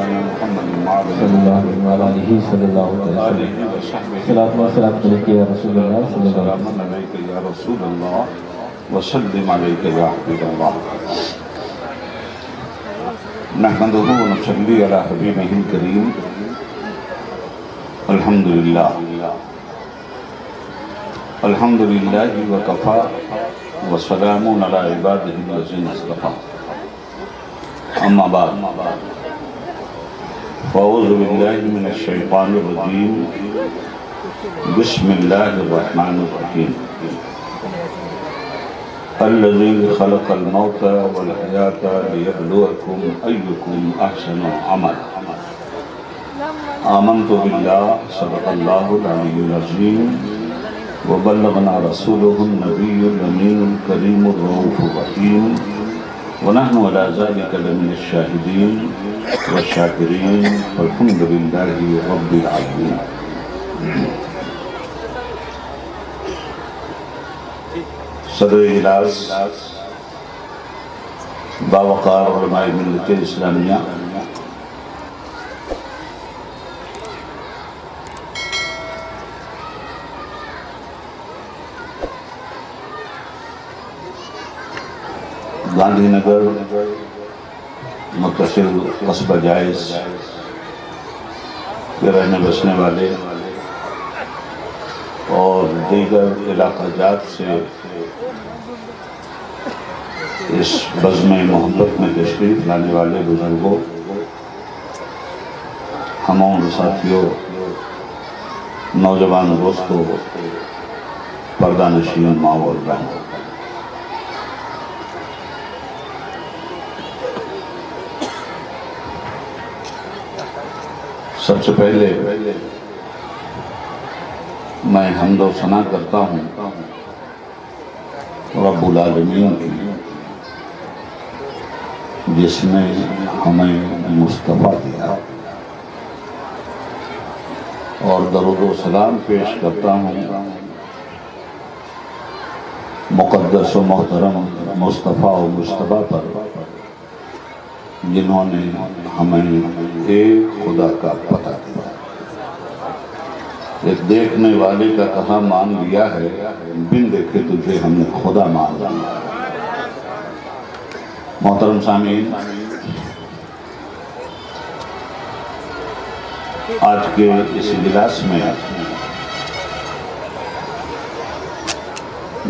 مولانا محمد صلی اللہ علیہ وسلم صلاۃ و سلام علیکہ یا رسول اللہ صلی اللہ علیہ وسلم علیکہ یا رسول اللہ وسلم علیکہ یا حبیب اللہ نحمدہ و نصلی علی حبیبہ الکریم الحمدللہ الحمدللہ وکفا وسلام علی عبادہ الذین اصطفیٰ اما بعد فاعوذ باللہ من الشیطان الرجیم بسم اللہ الرحمن الرحیم الذی خلق الموت والحیاة لیبلوکم ایکم احسن عملا آمنت باللہ صدق اللہ العلی العظیم وبلغنا رسوله النبی الامین الکریم الرؤوف الرحیم ونحن على ذلك لمن الشاهدين والشاكرين والحمد لله رب العالمين صدر اجلاس باوقار علماء ملت اسلامیہ گاندھی نگر متصل قصبہ جائز کے رہنے بسنے والے اور دیگر علاقہ جات سے اس بزم محبت میں تشریف لانے والے بزرگوں، ہم عمر ساتھیوں، نوجوان دوستوں، پردہ نشین ماں اور بہنوں، سب سے پہلے میں حمد و ثنا کرتا ہوں رب العالمین کی، جس نے ہمیں مصطفیٰ دیا، اور درود و سلام پیش کرتا ہوں مقدس و محترم مصطفیٰ و مجتبیٰ پر، جنہوں نے ہمیں ایک خدا کا پتہ دیا، ایک دیکھنے والے کا کہا مان لیا ہے، بن دیکھے تجھے ہم نے خدا مان لیا۔ محترم سامعین، آج کے اس اجلاس میں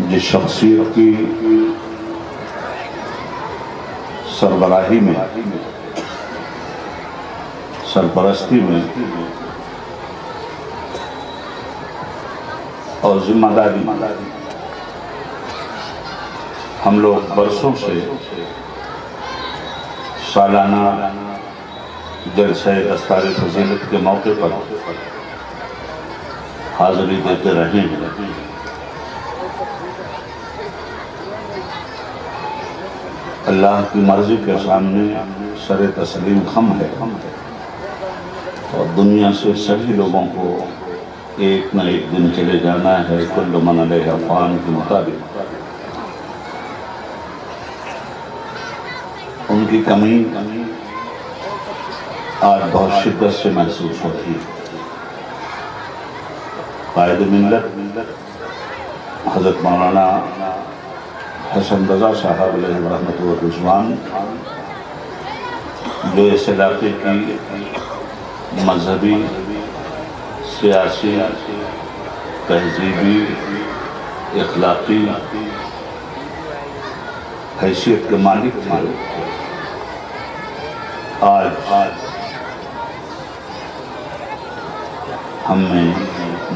جس شخصیت کی سربراہی میں، سرپرستی میں اور ذمہ داری ہم لوگ برسوں سے سالانہ جلسہ دستار فضیلت کے موقع پر حاضری دیتے رہے ہیں، اللہ کی مرضی کے سامنے سر تسلیم خم ہے، اور دنیا سے سبھی لوگوں کو ایک نہ ایک دن چلے جانا ہے، کل من علیہ فان کے مطابق۔ ان کی کمی آج بہت شدت سے محسوس ہوتی ہے۔ قائد ملت حضرت مولانا حسن رضا صاحب علیہ رحمت و رضوان، جو اس علاقے کی مذہبی، سیاسی، تہذیبی، اخلاقی حیثیت کے مالک تھے، آج ہم میں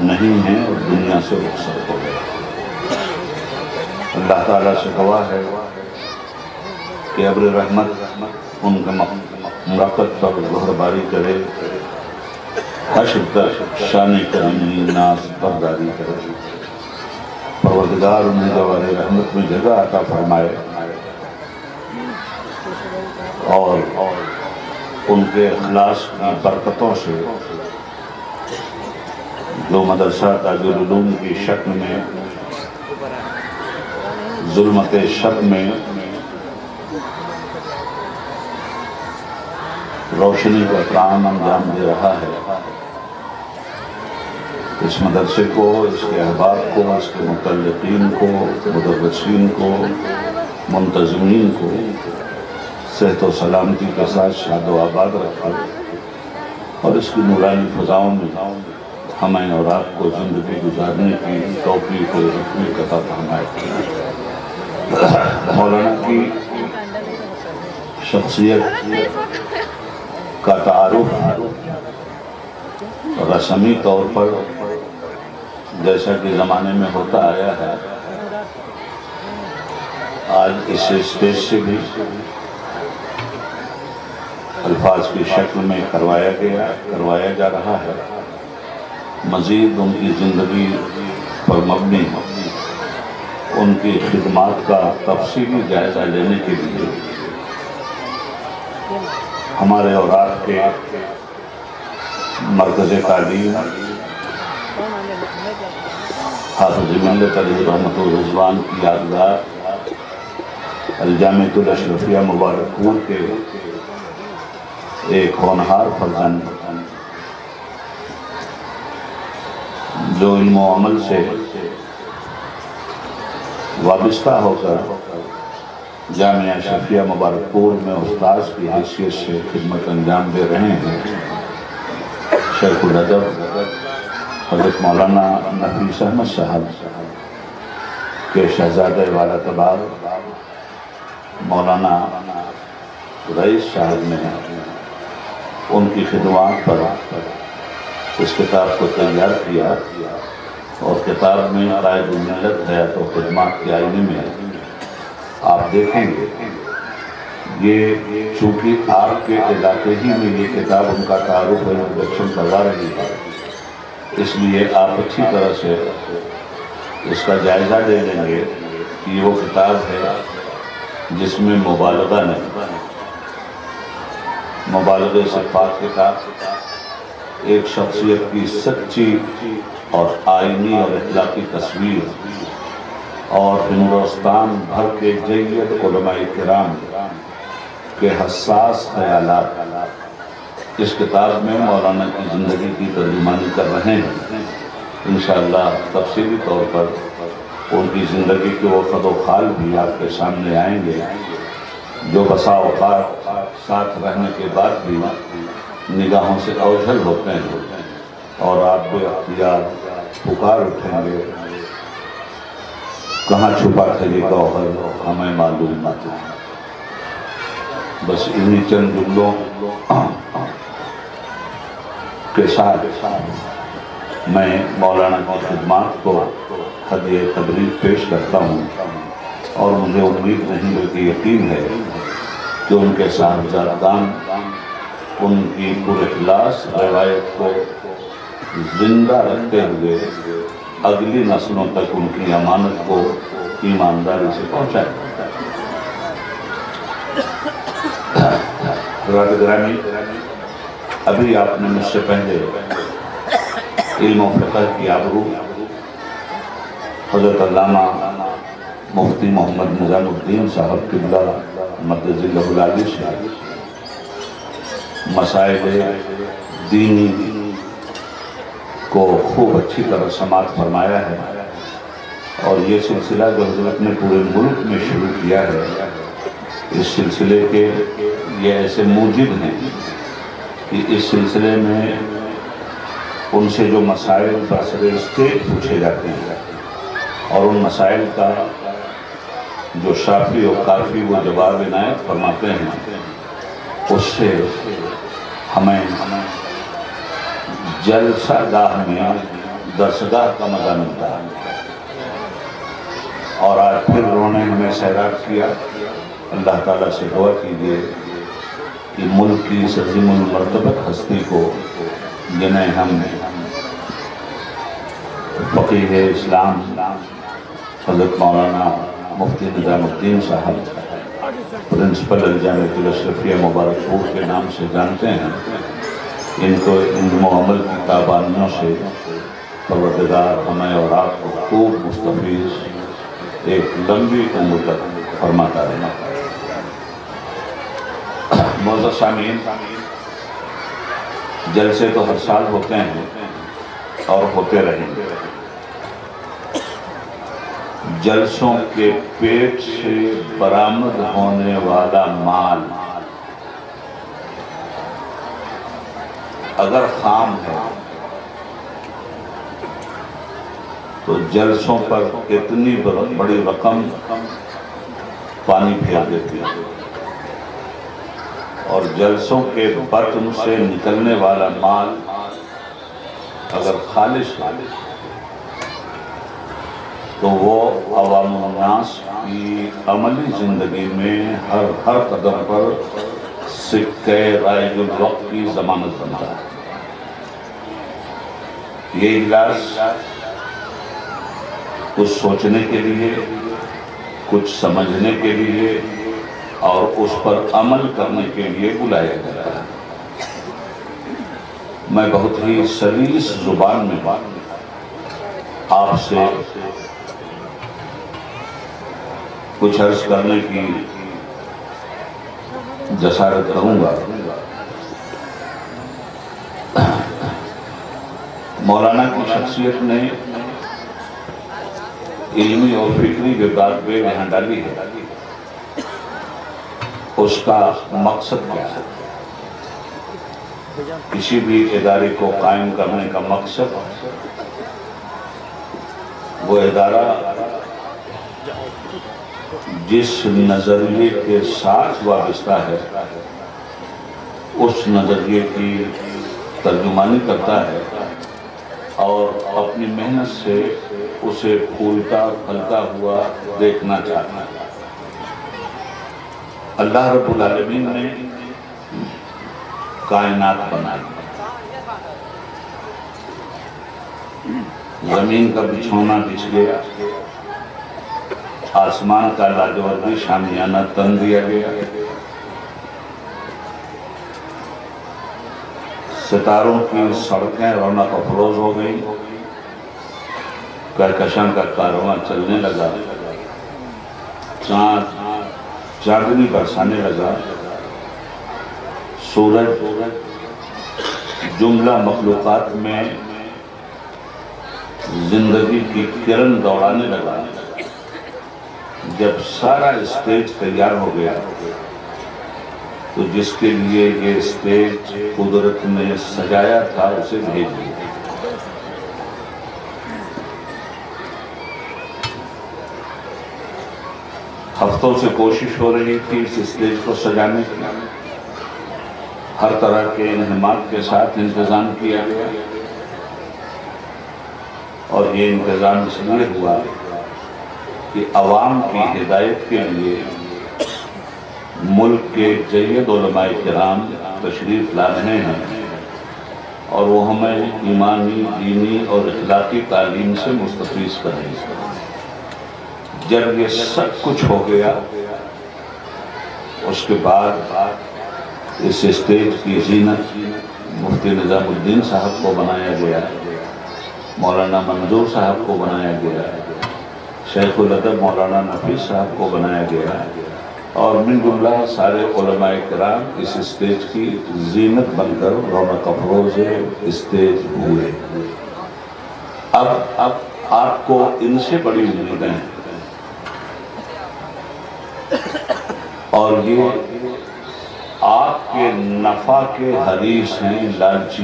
نہیں ہیں اور دنیا سے رخصت ہو گئے۔ اللہ تعالیٰ سے دعا ہے کہ ابر رحمت ان کے مرقد پر گہر باری کرے، حشر تک شان کریمی ناز برداری کرے، پروردگار انہیں جوار رحمت میں جگہ عطا فرمائے، اور ان کے اخلاص کی برکتوں سے جو مدرسہ تاج العلوم کی شکل میں ظلمت شب میں روشنی کا کام انجام دے رہا ہے۔ اس مدرسے کو، اس کے احباب کو، اس کے متعلقین کو، مدرسین کو، منتظمین کو صحت و سلامتی کے ساتھ شاد و آباد رکھا اور اس کی نورانی فضاؤں میں ہمیں اور آپ کو زندگی گزارنے کی توفیق و حکمت عطا فرمائے۔ مولانا کی شخصیت کا تعارف رسمی طور پر جیسا کہ زمانے میں ہوتا آیا ہے، آج اس اسٹیج سے بھی الفاظ کی شکل میں کروایا جا رہا ہے۔ مزید ان کی زندگی پر مبنی ان کی خدمات کا تفصیلی جائزہ لینے کے لیے ہمارے اور آپ کے مرکز تعلیم حافظ ملت علیہ رحمت الرضوان کی یادگار الجامعۃ الاشرفیہ مبارک پور کے ایک ہونہار فرزند جو علم و عمل سے وابستہ ہو کر جامعہ اشرفیہ مبارک پور میں استاذ کی حیثیت سے خدمت انجام دے رہے ہیں، شیخ الادب حضرت مولانا نفیس احمد صاحب کے شہزادہ والا تبار مولانا رئیس صاحب نے ان کی خدمات پر اس کتاب کو تیار کیا اور کتاب میں قائد الملت حیات و خدمات کے آئینے میں آپ دیکھیں گے یہ چونکہ آپ کے علاقے ہی میں یہ کتاب ان کا تعارف و انٹروڈکشن کروا رہی ہے، اس لیے آپ اچھی طرح سے اس کا جائزہ لے لیں گے کہ یہ وہ کتاب ہے جس میں مبالغہ نہیں، مبالغے سے پاک کتاب ایک شخصیت کی سچی اور آئینی اور اخلاقی تصویر اور ہندوستان بھر کے جید علماء کرام کے حساس خیالات اس کتاب میں مولانا کی زندگی کی ترجمانی کر رہے ہیں۔ انشاءاللہ تفصیلی طور پر ان کی زندگی کے وہ خد و خال بھی آپ کے سامنے آئیں گے جو بسا اوقات ساتھ رہنے کے بعد بھی نگاہوں سے اوجھل ہوتے ہیں اور آپ بے اختیار پکار اٹھیں گے، کہاں چھپا تھا یہ گوہر ہمیں معلوم نہ تھا۔ بس انہی چند جملوں کے ساتھ میں مولانا کی خدمات کو ہدیہ تبریک پیش کرتا ہوں اور مجھے امید نہیں بلکہ یقین ہے کہ ان کے صاحبزادگان ان کی پراخلاص روایت کو زندہ رکھتے ہوئے اگلی نسلوں تک ان کی امانت کو ایمانداری سے پہنچائیں۔ حضرات گرامی، ابھی آپ نے مجھ سے پہلے علم و فقہ کی آبرو حضرت علامہ مفتی محمد نظام الدین صاحب قبلہ مدد اللہ العالی سے مسائل دینی کو خوب اچھی طرح سماعت فرمایا ہے، اور یہ سلسلہ جو حضرت نے پورے ملک میں شروع کیا ہے، اس سلسلے کے یہ ایسے موجب ہیں کہ اس سلسلے میں ان سے جو مسائل برسر اسٹیج پوچھے جاتے ہیں اور ان مسائل کا جو شافی و کافی وہ جواب عنایت فرماتے ہیں، اس سے ہمیں جلسہ گاہ میں درسگاہ کا مزہ ملتا ہے۔ اور آج پھر انہوں نے ہمیں سیراب کیا۔ اللہ تعالیٰ سے دعا کیجیے کہ ملک کی اس عظیم المرتبت ہستی کو، جنہیں ہم فقیہ اسلام حضرت مولانا مفتی نظام الدین صاحب پرنسپل الجامعۃ الاشرفیہ مبارک پور کے نام سے جانتے ہیں، ان کو علم و عمل کی تابانیوں سے پروردگار ہمیں اور آپ کو خوب مستفیض ایک لمبی عمر تک فرماتا رہنا۔ معزز سامعین، جلسے تو ہر سال ہوتے ہیں اور ہوتے رہیں گے۔ جلسوں کے پیٹ سے برآمد ہونے والا مال اگر خام ہے تو جلسوں پر اتنی بڑی رقم پانی پھیر دیتی ہے، اور جلسوں کے بطن سے نکلنے والا مال اگر خالص ہے تو وہ عوام الناس کی عملی زندگی میں ہر قدم پر سکہ رائج الوقت کی ضمانت بنتا ہے۔ یہ اجلاس کچھ سوچنے کے لیے، کچھ سمجھنے کے لیے اور اس پر عمل کرنے کے لیے بلایا گیا ہے۔ میں بہت ہی سلیس زبان میں آپ سے کچھ عرض کرنے کی جسارت کروں گا۔ مولانا کی شخصیت نے علمی اور فکری جو داغ یہاں ڈالی ہے، اس کا مقصد کیا ہے؟ کسی بھی ادارے کو قائم کرنے کا مقصد وہ ادارہ جس نظریے کے ساتھ وابستہ ہے اس نظریے کی ترجمانی کرتا ہے اور اپنی محنت سے اسے پھولتا پھلتا ہوا دیکھنا چاہتا ہے۔ اللہ رب العالمین نے کائنات بنائی، زمین کا بچھونا بچھ گیا، آسمان کا لاجوردی شامیانہ تن دیا گیا، ستاروں کی سڑکیں رونق افروز ہو گئی، کہکشاں کا کارواں چلنے لگا، چاند چاندنی برسانے لگا، سورج جملہ مخلوقات میں زندگی کی کرن دوڑانے لگا۔ جب سارا اسٹیج تیار ہو گیا تو جس کے لیے یہ اسٹیج قدرت نے سجایا تھا اسے بھیج دیا۔ ہفتوں سے کوشش ہو رہی تھی اس اسٹیج کو سجانے کی، ہر طرح کے انہمات کے ساتھ انتظام کیا گیا، اور یہ انتظام اس لیے ہوا کہ عوام کی ہدایت کے لیے ملک کے جید علماء کرام تشریف لا رہے ہیں اور وہ ہمیں ایمانی، دینی اور اخلاقی تعلیم سے مستفیض کریں گے۔ جب یہ سب کچھ ہو گیا اس کے بعد اس اسٹیج کی زینت مفتی نظام الدین صاحب کو بنایا گیا، مولانا منظور صاحب کو بنایا گیا، شیخ الادب مولانا نفیس صاحب کو بنایا گیا، اور من جملہ سارے علماء کرام اس اسٹیج کی زینت بن کر رونق افروز اسٹیج ہوئے۔ اب آپ کو ان سے بڑی امیدیں ہیں، اور یہ آپ کے نفع کے حریص ہیں، لالچی،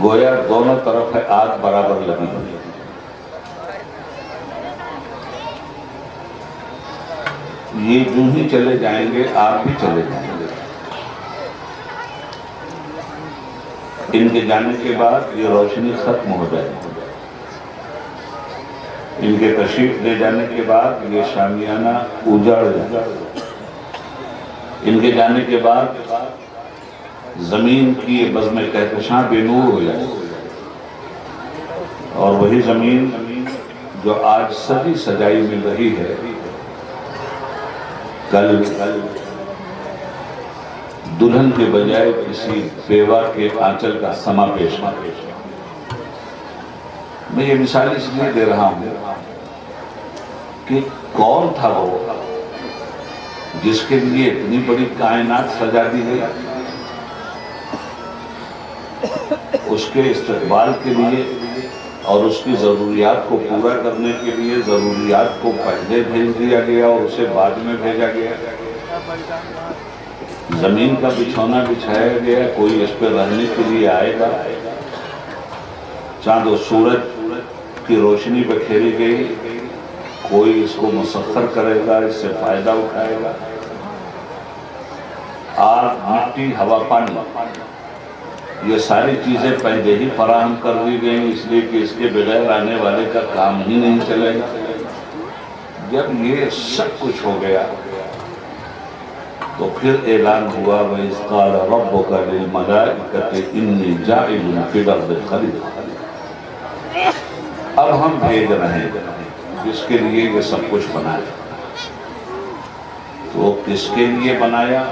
گویا دونوں طرف ہے آگ برابر لگی ہوئی۔ یہ جو ہی چلے جائیں گے آپ بھی چلے جائیں گے۔ ان کے جانے کے بعد یہ روشنی ختم ہو جائے گی، ان کے تشریف لے جانے کے بعد یہ شامیانہ اجاڑ جائے گا، ان کے جانے کے بعد زمین کی یہ بزم کہکشاں بے نور ہو جائے، اور وہی زمین جو آج سجی سجائی مل رہی ہے کل دلہن کے بجائے کسی بیوہ کے آنچل کا سما پیش نہ۔ میں یہ مثال اس لیے دے رہا ہوں کہ کون تھا وہ جس کے لیے اتنی بڑی کائنات سجا دی گئی، اس کے استقبال کے لیے اور اس کی ضروریات کو پورا کرنے کے لیے ضروریات کو پہلے بھیج دیا گیا اور اسے بعد میں بھیجا گیا۔ زمین کا بچھونا بچھایا گیا، کوئی اس پہ رہنے کے لیے آئے گا۔ چاند و سورج کی روشنی بکھیری گئی، کوئی اس کو مسخر کرے گا، اس سے فائدہ اٹھائے گا۔ آگ، مٹی، ہوا، پانی، یہ ساری چیزیں پہلے ہی فراہم کر دی گئیں، اس لیے کہ اس کے بغیر آنے والے کا کام ہی نہیں چلے گا۔ جب یہ سب کچھ ہو گیا تو پھر اعلان ہوا وَإِذْ قَالَ رَبُّكَ لِلْمَلَائِكَةِ إِنِّي جَاعِلٌ فِي الْأَرْضِ خَلِيفَةً۔ اب ہم بھیج رہے ہیں جس کے لیے یہ سب کچھ بنایا۔ تو کس کے لیے بنایا؟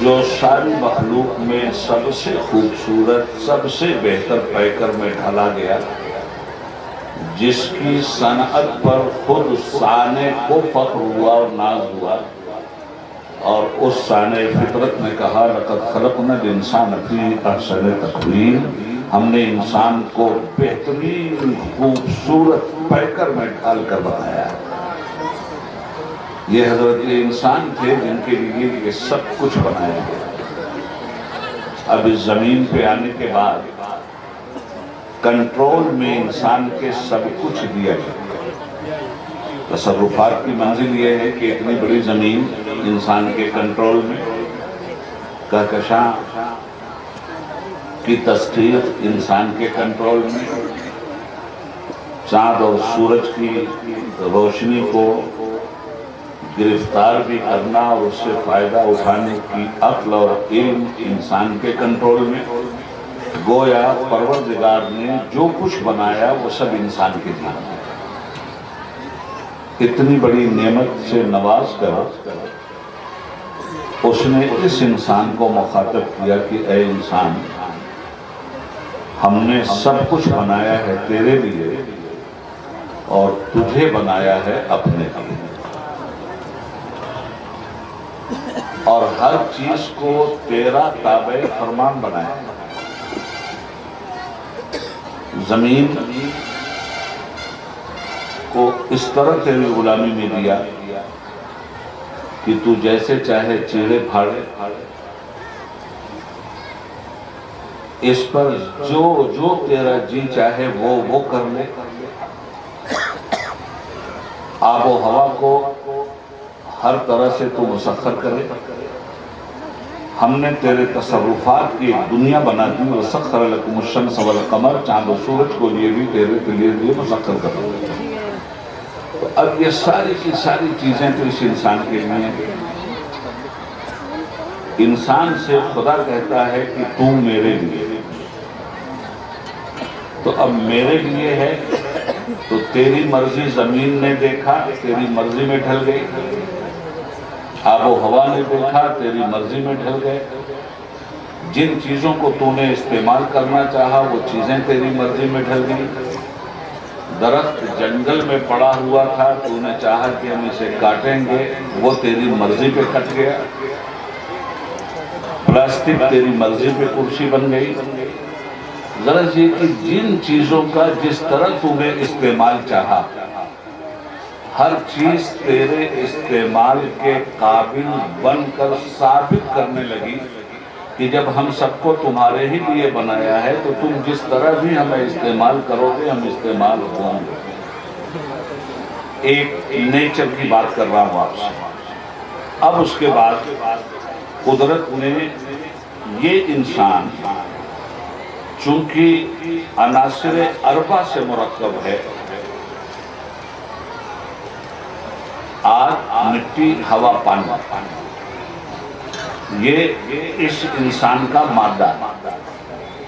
جو ساری مخلوق میں سب سے خوبصورت، سب سے بہتر پیکر میں ڈھلا گیا، جس کی صنعت پر خود صانع کو فخر ہوا اور ناز ہوا، اور اس صانع فطرت نے کہا لَقَدْ خَلَقْنَا الْإِنسَانَ فِي أَحْسَنِ تَقْوِيمٍ، ہم نے انسان کو بہترین خوبصورت پیکر میں ڈھال کر بنایا ہے۔ یہ حضرت انسان تھے جن کے لیے یہ سب کچھ بنایا گیا۔ اب اس زمین پہ آنے کے بعد کنٹرول میں انسان کے سب کچھ دیا گیا۔ تصرفات کی منزل یہ ہے کہ اتنی بڑی زمین انسان کے کنٹرول میں، کہکشاں کی تسخیر انسان کے کنٹرول میں، چاند اور سورج کی روشنی کو گرفتار بھی کرنا اور اس سے فائدہ اٹھانے کی عقل اور علم انسان کے کنٹرول میں۔ گویا پروردگار نے جو کچھ بنایا وہ سب انسان کے لیے۔ اتنی بڑی نعمت سے نواز کر اس نے اس انسان کو مخاطب کیا کہ اے انسان، ہم نے سب کچھ بنایا ہے تیرے لیے اور تجھے بنایا ہے اپنے لیے، اور ہر چیز کو تیرا تابع فرمان بنایا۔ زمین کو اس طرح تیری غلامی میں دیا کہ تو جیسے چاہے چیرے پھاڑے، اس پر جو تیرا جی چاہے وہ کر لے۔ آب و ہوا کو ہر طرح سے تو مسخر کرے۔ ہم نے تیرے تصرفات کی ایک دنیا بنا دی، وَسَخَّرَ لَكُمُ الشَّمْسَ وَالْقَمَرَ، چاند و سورج کو لیے بھی تیرے لیے مسخر کر دیا۔ تو اب یہ ساری کی ساری چیزیں تو اس انسان کے لیے ہیں۔ انسان سے خدا کہتا ہے کہ تو میرے لیے، تو اب میرے لیے ہے تو تیری مرضی زمین نے دیکھا، تیری مرضی میں ڈھل گئی، آب و ہوا نے دیکھا، تیری مرضی میں ڈھل گئے۔ جن چیزوں کو تو نے استعمال کرنا چاہا وہ چیزیں تیری مرضی میں ڈھل گئی۔ درخت جنگل میں پڑا ہوا تھا، تو نے چاہا کہ ہم اسے کاٹیں گے، وہ تیری مرضی پہ کٹ گیا۔ پلاسٹک تیری مرضی پہ کرسی بن گئی۔ غرض یہ کہ جن چیزوں کا جس طرح تو نے استعمال چاہا، ہر چیز تیرے استعمال کے قابل بن کر ثابت کرنے لگی کہ جب ہم سب کو تمہارے ہی لیے بنایا ہے تو تم جس طرح بھی ہمیں استعمال کرو گے ہم استعمال ہوں گے۔ ایک نیچر کی بات کر رہا ہوں آپ سے۔ اب اس کے بعد قدرت نے یہ انسان چونکہ عناصر اربع سے مرکب ہے، آگ، مٹی، ہوا، پانی، یہ اس انسان کا مادہ ہے۔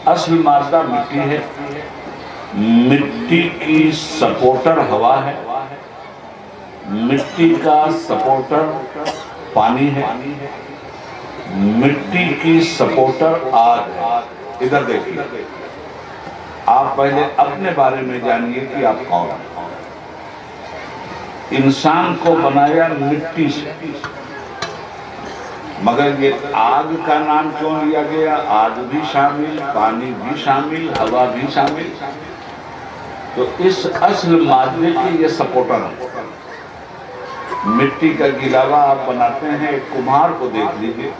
اصل مادہ مٹی ہے، مٹی کی سپورٹر ہوا ہے، مٹی کا سپورٹر پانی ہے، مٹی کی سپورٹر آگ ہے۔ ادھر دیکھیے، آپ پہلے اپنے بارے میں جانیے کہ آپ کون ہیں۔ انسان کو بنایا مٹی سے، مگر یہ آگ کا نام کیوں لیا گیا؟ آگ بھی شامل، پانی بھی شامل، ہوا بھی شامل. تو اس اصل مادے کے یہ سپورٹر ہیں. مٹی کا گلاوا آپ بناتے ہیں، ایک کمہار کو دیکھ لیجیے،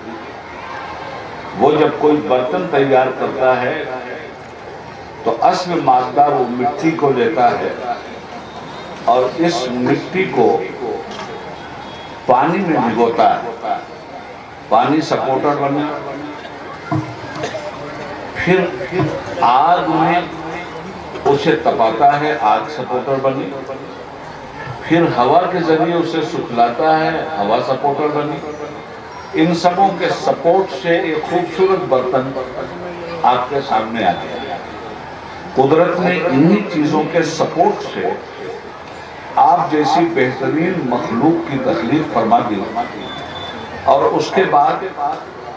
وہ جب کوئی برتن تیار کرتا ہے تو اصل مادہ وہ مٹی کو لیتا ہے اور اس مٹی کو پانی میں بھگوتا ہے. پانی سپورٹر بنا، پھر آگ میں اسے تپاتا ہے، آگ سپورٹر بنی. پھر ہوا کے ذریعے اسے سکھلاتا ہے، ہوا سپورٹر بنی. ان سبوں کے سپورٹ سے ایک خوبصورت برتن آپ کے سامنے آ گیا. قدرت نے انہی چیزوں کے سپورٹ سے آپ جیسی بہترین مخلوق کی تخلیق فرما دی. اور اس کے بعد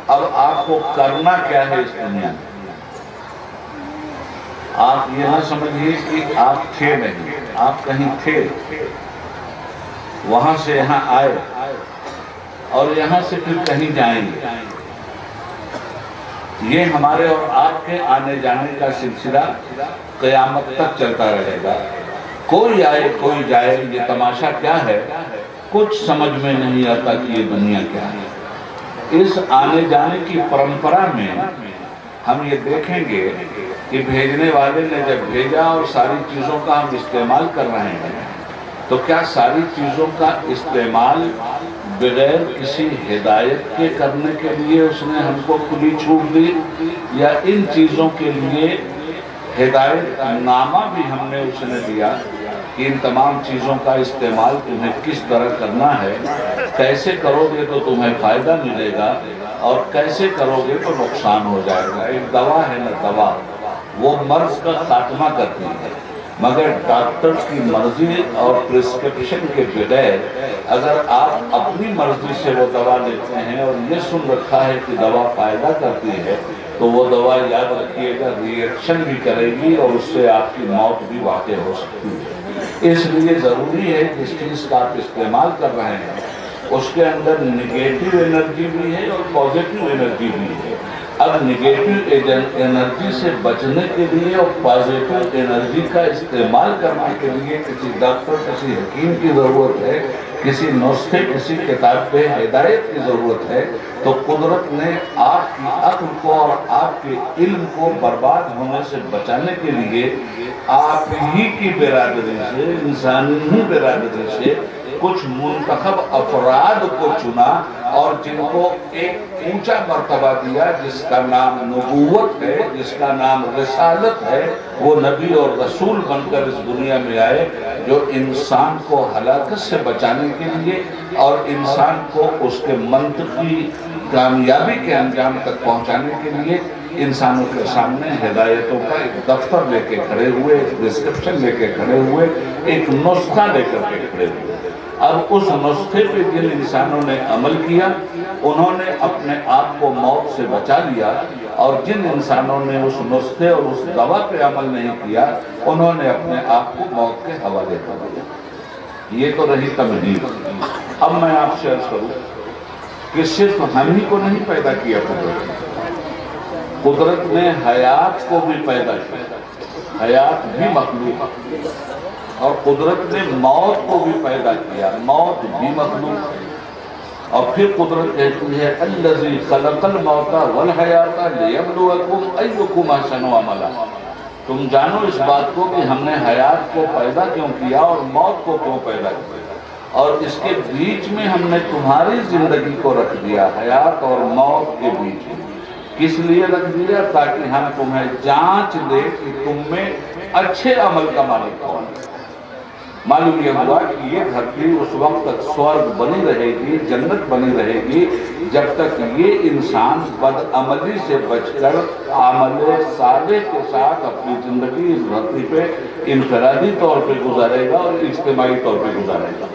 اب آپ کو کرنا کیا ہے اس دنیا میں؟ آپ یہ نہ سمجھیے کہ آپ تھے نہیں، آپ کہیں تھے، وہاں سے یہاں آئے اور یہاں سے پھر کہیں جائیں گے. یہ ہمارے اور آپ کے آنے جانے کا سلسلہ قیامت تک چلتا رہے گا. کوئی آئے کوئی جائے، یہ تماشا کیا ہے کچھ سمجھ میں نہیں آتا کہ یہ دنیا کیا ہے. اس آنے جانے کی پرمپرا میں ہم یہ دیکھیں گے کہ بھیجنے والے نے جب بھیجا اور ساری چیزوں کا ہم استعمال کر رہے ہیں تو کیا ساری چیزوں کا استعمال بغیر کسی ہدایت کے کرنے کے لیے اس نے ہم کو کھلی چھوٹ دی، یا ان چیزوں کے لیے ہدایت نامہ بھی ہم نے اس نے دیا کہ ان تمام چیزوں کا استعمال تمہیں کس طرح کرنا ہے، کیسے کرو گے تو تمہیں فائدہ ملے گا اور کیسے کرو گے تو نقصان ہو جائے گا. ایک دوا ہے نا، دوا وہ مرض کا خاتمہ کرتی ہے، مگر ڈاکٹر کی مرضی اور پرسکرپشن کے بغیر اگر آپ اپنی مرضی سے وہ دوا لیتے ہیں اور یہ سن رکھا ہے کہ دوا فائدہ کرتی ہے تو وہ دوا یاد رکھیے گا ری ایکشن بھی کرے گی اور اس سے آپ کی موت بھی واقع ہو سکتی ہے. اس لیے ضروری ہے کہ اس چیز کا آپ استعمال کر رہے ہیں اس کے اندر نگیٹو انرجی بھی ہے اور پازیٹو انرجی بھی ہے. اب نگیٹو انرجی سے بچنے کے لیے اور پازیٹو انرجی کا استعمال کرنے کے لیے کسی ڈاکٹر، کسی حکیم کی ضرورت ہے، کسی نسخے، کسی کتاب پہ ہدایت کی ضرورت ہے. تو قدرت نے آپ کی عقل کو اور آپ کے علم کو برباد ہونے سے بچانے کے لیے آپ ہی کی برادری سے، انسانی ہی برادری سے کچھ منتخب افراد کو چنا اور جن کو ایک اونچا مرتبہ دیا جس کا نام نبوت ہے، جس کا نام رسالت ہے. وہ نبی اور رسول بن کر اس دنیا میں آئے جو انسان کو ہلاکت سے بچانے کے لیے اور انسان کو اس کے منطقی کامیابی کے انجام تک پہنچانے کے لیے انسانوں کے سامنے ہدایتوں کا ایک دفتر لے کے کھڑے ہوئے، ایک پرسکرپشن لے کے کھڑے ہوئے، ایک نسخہ لے کر کے کھڑے ہوئے. اب اس نسخے پہ جن انسانوں نے عمل کیا انہوں نے اپنے آپ کو موت سے بچا لیا، اور جن انسانوں نے اس نسخے اور اس دوا پہ عمل نہیں کیا انہوں نے اپنے آپ کو موت کے حوالے کر دیا. یہ تو رہی تمہید. اب میں آپ سے عرض کروں کہ صرف ہم ہی کو نہیں پیدا کیا قدرت نے حیات کو بھی پیدا کیا. حیات بھی مخلوق، اور قدرت نے موت کو بھی پیدا کیا، موت بھی مخلوق. اور پھر قدرت کہتی ہے الذی خلق الموت والحیات لیبلوکم ایکم احسن عملا. تم جانو اس بات کو کہ ہم نے حیات کو پیدا کیوں کیا اور موت کو کیوں پیدا کیا، اور اس کے بیچ میں ہم نے تمہاری زندگی کو رکھ دیا حیات اور موت کے بیچ میں. کس لیے رکھ دیا؟ تاکہ ہم تمہیں جانچ لے کہ تم میں اچھے عمل کا مالک کون ہے. معلوم یہ ہوا کہ یہ دھرتی اس وقت تک سورگ بنی رہے گی، جنت بنی رہے گی جب تک یہ انسان بد عملی سے بچ کر عمل صالح کے ساتھ اپنی زندگی اس دھرتی پہ انفرادی طور پہ گزارے گا اور اجتماعی طور پہ گزارے گا.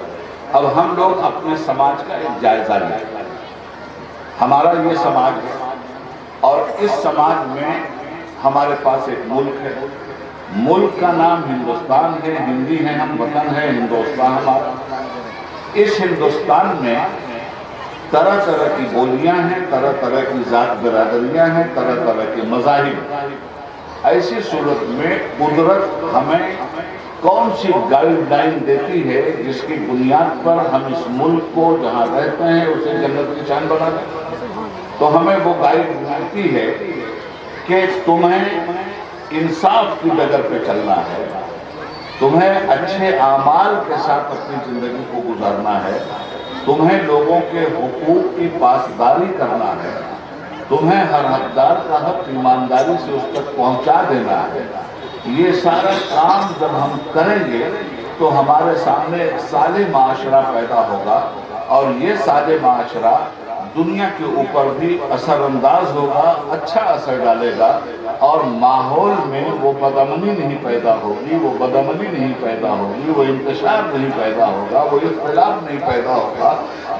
اب ہم لوگ اپنے سماج کا ایک جائزہ لیں. ہمارا یہ سماج ہے اور اس سماج میں ہمارے پاس ایک ملک ہے. ملک کا نام ہندوستان ہے، ہندی ہے ہم، وطن ہے ہندوستان ہمارا. اس ہندوستان میں طرح طرح کی بولیاں ہیں، طرح طرح کی ذات برادریاں ہیں، طرح طرح کے مذاہب۔ ایسی صورت میں قدرت ہمیں کون سی گائیڈ لائن دیتی ہے جس کی بنیاد پر ہم اس ملک کو جہاں رہتے ہیں اسے جنت کی شان بنا دیں؟ تو ہمیں وہ گائیڈ ملتی ہے کہ تمہیں انصاف کی ڈگر پہ چلنا ہے، تمہیں اچھے اعمال کے ساتھ اپنی زندگی کو گزارنا ہے، تمہیں لوگوں کے حقوق کی پاسداری کرنا ہے، تمہیں ہر حقدار کا حق ایمانداری سے اس تک پہنچا دینا ہے۔ یہ سارا کام جب ہم کریں گے تو ہمارے سامنے ایک صالح معاشرہ پیدا ہوگا، اور یہ صالح معاشرہ دنیا کے اوپر بھی اثر انداز ہوگا، اچھا اثر ڈالے گا، اور ماحول میں وہ بدامنی نہیں پیدا ہوگی، وہ بدامنی نہیں پیدا ہوگی، وہ انتشار نہیں پیدا ہوگا، وہ اختلاف نہیں پیدا ہوگا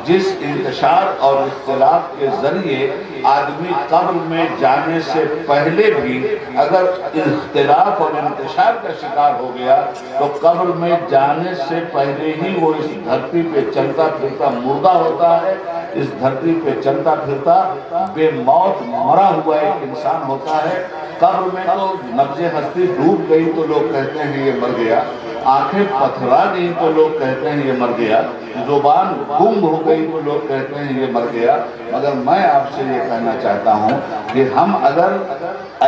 جس انتشار اور اختلاف کے ذریعے آدمی قبر میں جانے سے پہلے بھی اگر اختلاف اور انتشار کا شکار ہو گیا تو قبر میں جانے سے پہلے ہی وہ اس دھرتی پہ چلتا پھرتا مردہ ہوتا ہے، اس دھرتی پہ چلتا پھرتا بے موت مرا ہوا ایک انسان ہوتا ہے۔ قبر میں تو نبض ہستی ڈوب گئی تو لوگ کہتے ہیں یہ مر گیا، آنکھیں پتھرا گئی تو لوگ کہتے ہیں یہ مر گیا، زبان گم ہو گئی تو لوگ کہتے ہیں یہ مر گیا۔ مگر میں آپ سے یہ کہنا چاہتا ہوں کہ ہم اگر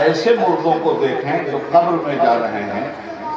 ایسے مردوں کو دیکھیں جو قبر میں جا رہے ہیں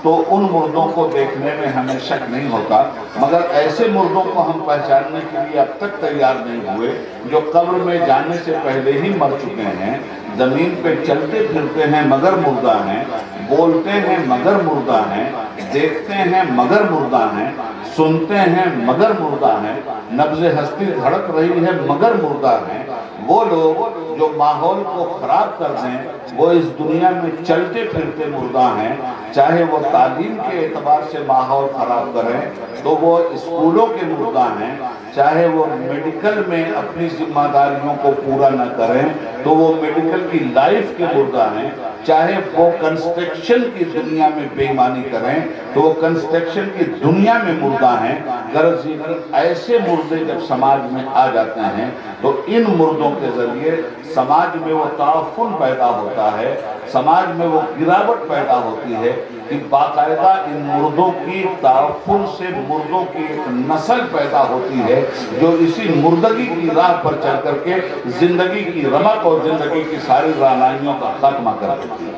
تو ان مردوں کو دیکھنے میں ہمیں شک نہیں ہوتا، مگر ایسے مردوں کو ہم پہچاننے کے لیے اب تک تیار نہیں ہوئے جو قبر میں جانے سے پہلے ہی مر چکے ہیں، زمین پہ چلتے پھرتے ہیں مگر مردہ ہیں، بولتے ہیں مگر مردہ ہیں، دیکھتے ہیں مگر مردہ ہیں، سنتے ہیں مگر مردہ ہیں، نبض ہستی دھڑک رہی ہے مگر مردہ ہیں۔ وہ لوگ جو ماحول کو خراب کر دیں وہ اس دنیا میں چلتے پھرتے مردہ ہیں، چاہے وہ تعلیم کے اعتبار سے ماحول خراب کریں تو وہ اسکولوں کے مردہ ہیں، چاہے وہ میڈیکل میں اپنی ذمہ داریوں کو پورا نہ کریں تو وہ میڈیکل کی لائف کے مردہ ہیں، چاہے وہ کنسٹرکشن کی دنیا میں بے ایمانی کریں تو وہ کنسٹرکشن کی دنیا میں مردہ ہیں۔ غرض یہ کہ ایسے مردے جب سماج میں آ جاتے ہیں تو ان مردوں کے ذریعے سماج میں وہ تعفن پیدا ہوتا ہے، سماج میں وہ گراوٹ پیدا ہوتی ہے کہ باقاعدہ ان مردوں کی تعفن سے مردوں کی ایک نسل پیدا ہوتی ہے جو اسی مردگی کی راہ پر چل کر کے زندگی کی رمق اور زندگی کی ساری رعنائیوں کا خاتمہ کر دیتی ہے۔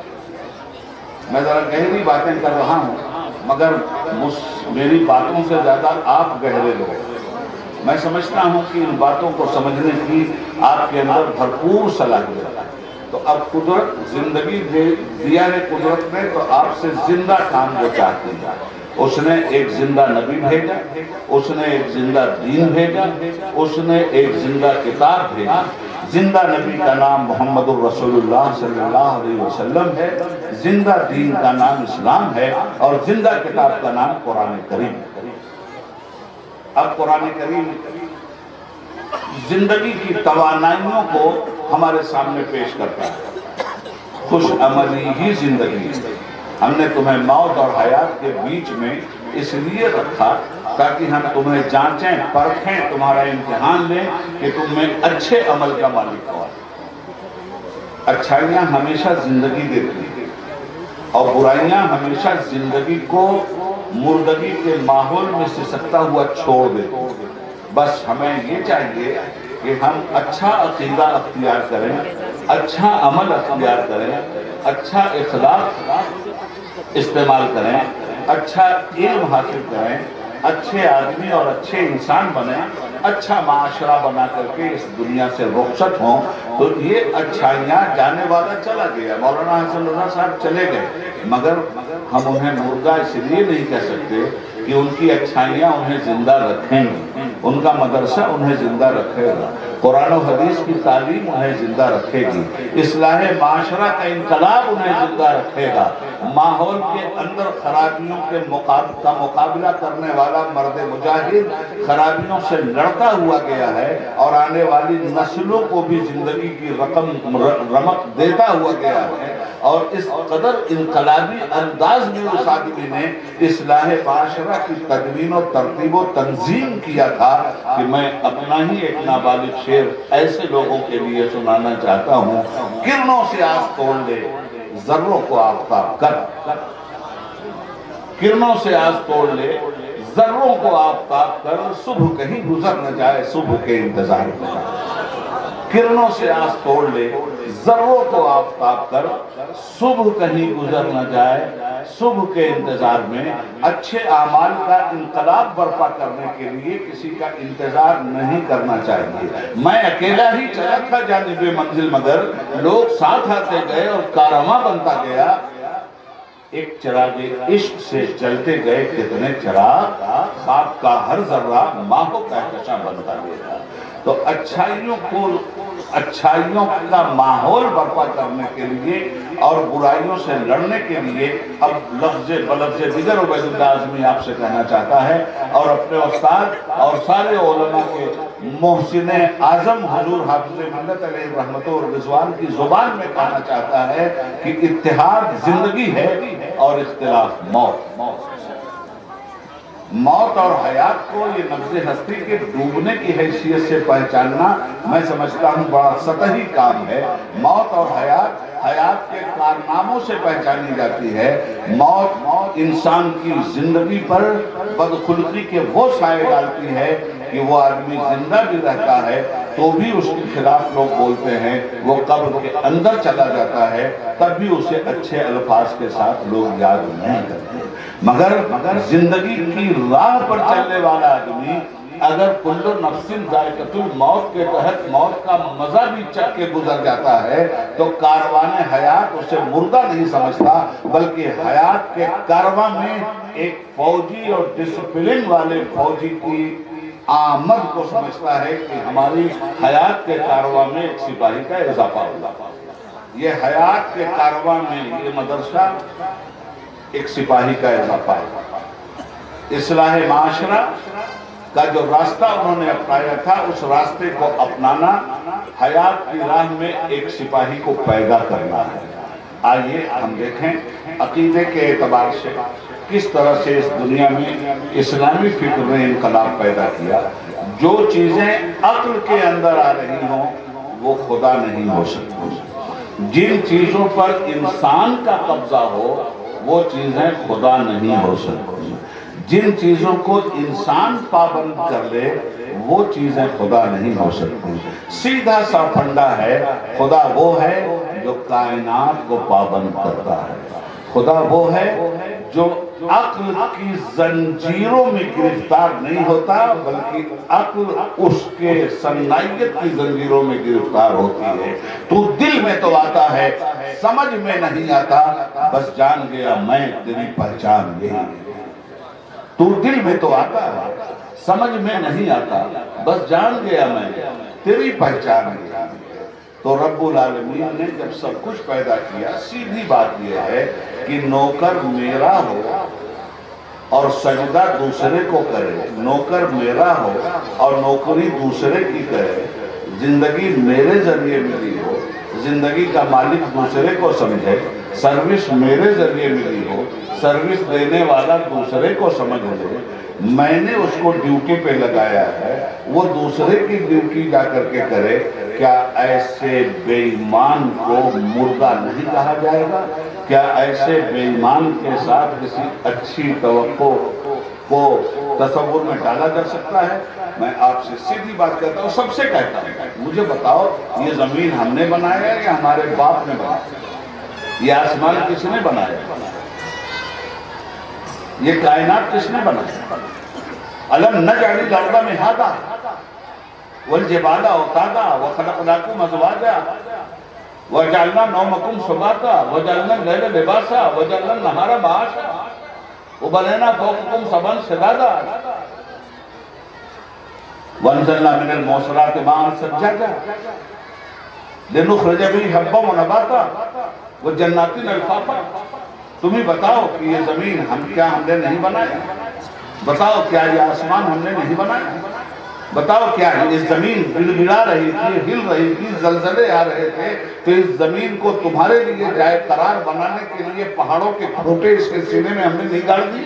میں ذرا گہری باتیں کر رہا ہوں مگر میری باتوں سے زیادہ آپ گہرے لوگ، میں سمجھتا ہوں کہ ان باتوں کو سمجھنے کی آپ کے اندر بھرپور صلاحیت ہے۔ تو اب قدرت زندگی دیا ہے قدرت نے تو آپ سے زندہ کام وہ چاہتی ہے۔ اس نے ایک زندہ نبی بھیجا، اس نے ایک زندہ دین بھیجا، اس نے ایک زندہ کتاب بھیجا۔ زندہ نبی کا نام محمد الرسول اللہ صلی اللہ علیہ وسلم ہے، زندہ دین کا نام اسلام ہے، اور زندہ کتاب کا نام قرآن کریم ہے۔ اب قرآن کریم زندگی کی توانائیوں کو ہمارے سامنے پیش کرتا ہے۔ خوش عملی ہی زندگی، ہم نے تمہیں موت اور حیات کے بیچ میں اس لیے رکھا تاکہ ہم تمہیں جانچیں پرکھیں، تمہارا امتحان لیں کہ تم میں اچھے عمل کا مالک ہو۔ اچھائیاں ہمیشہ زندگی دیتی ہیں اور برائیاں ہمیشہ زندگی کو مردگی کے ماحول میں سسکتا ہوا چھوڑ دیتی ہیں۔ بس ہمیں یہ چاہیے کہ ہم اچھا عقیدہ اختیار کریں، اچھا عمل اختیار کریں، اچھا اخلاق استعمال کریں، اچھا علم حاصل کریں، اچھے آدمی اور اچھے انسان بنیں، اچھا معاشرہ بنا کر کے اس دنیا سے رخصت ہوں۔ تو یہ اچھائیاں جانے والا چلا گیا، مولانا حسن رضا صاحب چلے گئے، مگر ہم انہیں مردہ اس لیے نہیں کہہ سکتے کہ ان کی اچھائیاں انہیں زندہ رکھیں گی، ان کا مدرسہ انہیں زندہ رکھے گا، قرآن و حدیث کی تعلیم انہیں زندہ رکھے گی، اصلاح معاشرہ کا انقلاب انہیں زندہ رکھے گا، ماحول کے اندر خرابیوں کے مقابلہ کرنے والا مرد مجاہد خرابیوں سے لڑتا ہوا گیا ہے اور آنے والی نسلوں کو بھی زندگی کی رمق دیتا ہوا گیا ہے۔ اور اس قدر انقلابی انداز میں اس آدمی نے اصلاح معاشرہ کی تدوین و ترتیب و تنظیم کیا تھا کہ میں اپنا ہی ایک نابالغ شعر ایسے لوگوں کے لیے سنانا چاہتا ہوں۔ کرنوں سے آس توڑ لے ذروں کو آفتاب کر، کرنوں سے آس توڑ لے ذروں کو آفتاب کر، صبح کہیں گزر نہ جائے صبح کے انتظار میں۔ کرنوں سے آس توڑ لے ذروں کو آفتاب کر، صبح کہیں گزر نہ جائے صبح کے انتظار میں۔ اچھے اعمال کا انقلاب برپا کرنے کے لیے کسی کا انتظار نہیں کرنا چاہیے۔ میں اکیلا ہی چلا تھا جانب منزل، مگر لوگ ساتھ آتے گئے اور کارواں بنتا گیا۔ ایک چراغ عشق سے جلتے گئے کتنے چراغ، خواب کا ہر ذرہ ماہ و کہکشاں بنتا گیا۔ تو اچھائیوں کا ماحول برپا کرنے کے لیے اور برائیوں سے لڑنے کے لیے اب لفظ بلفظ دیگر عبید اللہ اعظمی آپ سے کہنا چاہتا ہے، اور اپنے استاد اور سارے علماء کے محسن اعظم حضور حافظ ملت علیہ رحمت و رضوان کی زبان میں کہنا چاہتا ہے کہ اتحاد زندگی ہے اور اختلاف موت۔ موت اور حیات کو یہ نبض ہستی کے ڈوبنے کی حیثیت سے پہچاننا میں سمجھتا ہوں بڑا سطحی کام ہے۔ موت اور حیات کے کارناموں سے پہچانی جاتی ہے۔ موت انسان کی زندگی پر بدخلقی کے وہ سائے ڈالتی ہے کہ وہ آدمی زندہ بھی رہتا ہے تو بھی اس کے خلاف لوگ بولتے ہیں، وہ قبر کے اندر چلا جاتا ہے تب بھی اسے اچھے الفاظ کے ساتھ لوگ یاد نہیں کرتے۔ مگر زندگی کی راہ پر چلنے والا آدمی اگر کل نفس ذائقۃ الموت کے تحت موت کا مزہ بھی چکھ کے گزر جاتا ہے تو کاروان حیات اسے مردہ نہیں سمجھتا، بلکہ حیات کے کارواں میں ایک فوجی اور ڈسپلن والے فوجی کی آمد کو سمجھتا ہے کہ ہماری حیات کے کارواں میں ایک سپاہی کا اضافہ ہوگا۔ یہ حیات کے کارواں میں یہ مدرسہ ایک سپاہی کا اضافہ ہے۔ اصلاح معاشرہ کا جو راستہ انہوں نے اپنایا تھا اس راستے کو اپنانا حیات کی راہ میں ایک سپاہی کو پیدا کرنا ہے۔ آئیے ہم دیکھیں عقیدے کے اعتبار سے کس طرح سے اس دنیا میں اسلامی فکر نے انقلاب پیدا کیا۔ جو چیزیں عقل کے اندر آ رہی ہوں وہ خدا نہیں ہو سکتی، جن چیزوں پر انسان کا قبضہ ہو وہ چیزیں خدا نہیں ہو سکتی، جن چیزوں کو انسان پابند کر لے وہ چیزیں خدا نہیں ہو سکتی۔ سیدھا سا پھنڈا ہے، خدا وہ ہے جو کائنات کو پابند کرتا ہے، خدا وہ ہے جو عقل کی زنجیروں میں گرفتار نہیں ہوتا بلکہ عقل اس کے صنعیت کی زنجیروں میں گرفتار ہوتی ہے۔ تو دل میں تو آتا ہے سمجھ میں نہیں آتا، بس جان گیا میں تیری پہچان یہی ہے۔ تو دل میں تو آتا ہے سمجھ میں نہیں آتا، بس جان گیا میں تیری پہچان یہی ہے۔ تو رب العالمین نے جب سب کچھ پیدا کیا، سیدھی بات یہ ہے کہ نوکر میرا ہو اور سجدہ دوسرے کو کرے، نوکر میرا ہو اور نوکری دوسرے کی کرے، زندگی میرے ذریعے ملی ہو، زندگی کا مالک دوسرے کو سمجھے، سروس میرے ذریعے ملی ہو، سروس دینے والا دوسرے کو سمجھ لے، میں نے اس کو ڈیوٹی پہ لگایا ہے وہ دوسرے کی ڈیوٹی جا کر کے کرے، کیا ایسے بے ایمان کو مردہ نہیں کہا جائے گا؟ کیا ایسے بے ایمان کے ساتھ کسی اچھی توقع کو تصور میں ڈالا جا سکتا ہے؟ میں آپ سے سیدھی بات کہتا ہوں، سب سے کہتا ہوں، مجھے بتاؤ یہ زمین ہم نے بنایا یا ہمارے باپ نے بنایا؟ یہ آسمان کس نے بنایا؟ یہ کائنات کس نے بنایا؟ أَلَمْ نَجْعَلِ الْأَرْضَ مِهَادًا وَالْجِبَالَ أَوْتَادًا وَخَلَقْنَاكُمْ أَزْوَاجًا وَجَعَلْنَا نَوْمَكُمْ سُبَاتًا وَجَعَلْنَا اللَّيْلَ لِبَاسًا وَجَعَلْنَا النَّهَارَ مَعَاشًا وَبَنَيْنَا فَوْقَكُمْ سَبْعًا شِدَادًا وَأَنزَلْنَا مِنَ الْمُعْصِرَاتِ مَاءً ثَجَّاجًا لِنُخْرِجَ بِهِ حَبًّا وَنَبَاتًا وَجَنَّاتٍ أَلْفَافًا۔ تمہیں بتاؤ کہ یہ زمین ہم نے نہیں بنایا؟ بتاؤ کیا یہ آسمان ہم نے نہیں بنایا؟ بتاؤ کیا ہے؟ اس زمین گڑگڑا رہی تھی، ہل رہی تھی، زلزلے آ رہے تھے، تو اس زمین کو تمہارے لیے جائے قرار بنانے کے لیے پہاڑوں کے کھوٹے اس کے سینے میں ہم نے نہیں گاڑ دی؟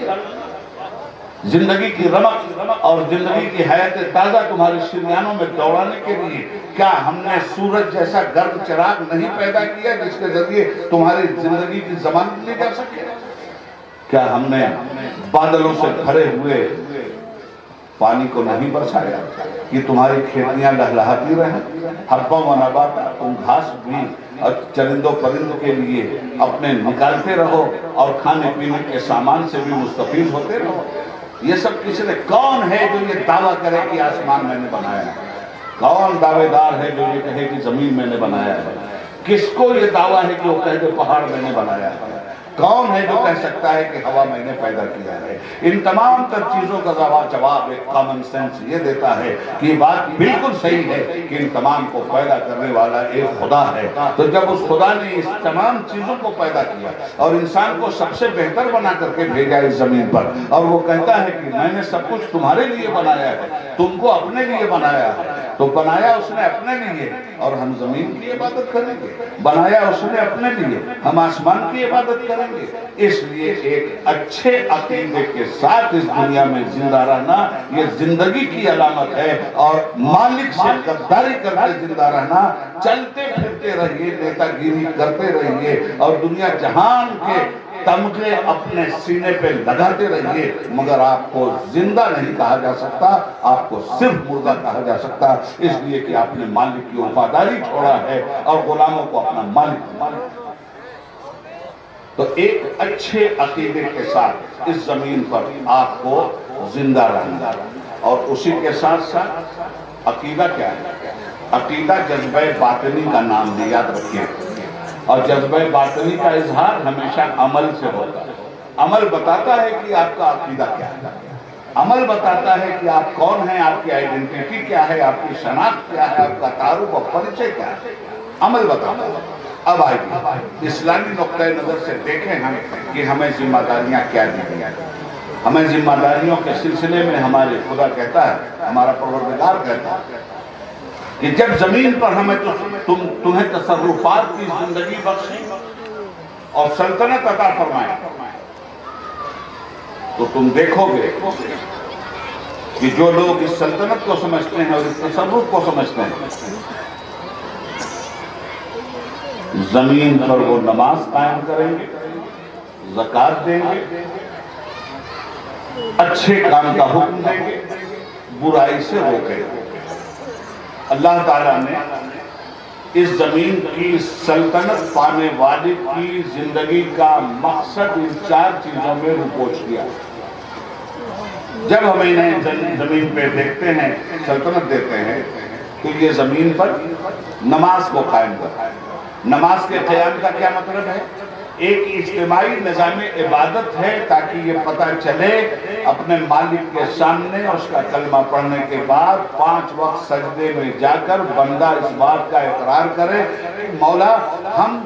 زندگی کی رمق اور زندگی کی حیات تازہ تمہارے شریانوں میں دوڑانے کے لیے کیا ہم نے سورج جیسا گرم چراغ نہیں پیدا کیا جس کے ذریعے تمہاری زندگی کی ضمانت لی جا سکے؟ کیا ہم نے بادلوں سے بھرے ہوئے پانی کو نہیں برسایا کہ تمہاری کھیتیاں لہلہاتی رہیں؟ حبا و نباتا، تم گھاس بھی اور چرندوں پرندوں کے لیے اپنے نکالتے رہو اور کھانے پینے کے سامان سے بھی مستفید ہوتے رہو۔ یہ سب کس نے؟ کون ہے جو یہ دعویٰ کرے کہ آسمان میں نے بنایا ہے؟ کون دعوے دار ہے جو یہ کہے کہ زمین میں نے بنایا ہے؟ کس کو یہ دعویٰ ہے کہ وہ کہے کہ پہاڑ میں نے بنایا ہے؟ کون ہے جو کہہ سکتا ہے کہ ہوا میں نے پیدا کیا ہے؟ ان تمام تر چیزوں کا جواب ایک کامن سینس یہ دیتا ہے کہ یہ بات بالکل صحیح ہے کہ ان تمام کو پیدا کرنے والا ایک خدا ہے۔ تو جب اس خدا نے اس تمام چیزوں کو پیدا کیا اور انسان کو سب سے بہتر بنا کر کے بھیجا اس زمین پر، اور وہ کہتا ہے کہ میں نے سب کچھ تمہارے لیے بنایا ہے، تم کو اپنے لیے بنایا ہے، تو بنایا اس نے اپنے لیے اور ہم زمین کی عبادت کریں گے، بنایا اس نے اپنے لیے، ہم آسمان کی عبادت کریں گے۔ اس لیے ایک اچھے عقیدے کے ساتھ اس دنیا میں زندہ رہنا یہ زندگی کی علامت ہے، اور مالک سے غداری کر کے زندہ رہنا، چلتے پھرتے رہیے، نیتا گیری کرتے رہیے اور دنیا جہان کے تمغے اپنے سینے پہ لگاتے رہیے، مگر آپ کو زندہ نہیں کہا جا سکتا، آپ کو صرف مردہ کہا جا سکتا، اس لیے کہ آپ نے مالک کی وفاداری چھوڑا ہے اور غلاموں کو اپنا مالک۔ تو ایک اچھے عقیدے کے ساتھ اس زمین پر آپ کو زندہ رہنا، اور اسی کے ساتھ ساتھ عقیدہ کیا ہے؟ عقیدہ جذبہ باطنی کا نام ہے، یاد رکھیے، اور جذبہ باطنی کا اظہار ہمیشہ عمل سے ہوتا ہے۔ عمل بتاتا ہے کہ آپ کا عقیدہ کیا ہے، عمل بتاتا ہے کہ آپ کون ہیں، آپ کی آئیڈینٹی کیا ہے، آپ کی شناخت کیا ہے، آپ کا تعارف اور پریچے کیا ہے، عمل بتاتا ہے۔ اب آئیے اسلامی نقطہ نظر سے دیکھیں ہم کہ ہمیں ذمہ داریاں کیا دی گئی ہیں۔ ہمیں ذمہ داریوں کے سلسلے میں ہمارے خدا کہتا ہے، ہمارا پروردگار کہتا ہے کہ جب زمین پر ہمیں تمہیں تصرفات کی زندگی بخشی اور سلطنت عطا فرمائے، تو تم دیکھو گے کہ جو لوگ اس سلطنت کو سمجھتے ہیں اور اس تصرف کو سمجھتے ہیں، زمین پر وہ نماز قائم کریں گے، زکوٰۃ دیں گے، اچھے کام کا حکم دیں گے، برائی سے روکیں گے۔ اللہ تعالیٰ نے اس زمین کی سلطنت پانے والے کی زندگی کا مقصد ان چار چیزوں میں رپوش کیا۔ جب ہم انہیں زمین پہ دیکھتے ہیں، سلطنت دیتے ہیں، تو یہ زمین پر نماز کو قائم کرتا ہے۔ نماز کے قیام کا کیا مطلب ہے؟ ایک اجتماعی نظام عبادت ہے تاکہ یہ پتہ چلے اپنے مالک کے سامنے اور اس کا کلمہ پڑھنے کے بعد 5 وقت سجدے میں جا کر بندہ اس بات کا اقرار کرے کہ مولا ہم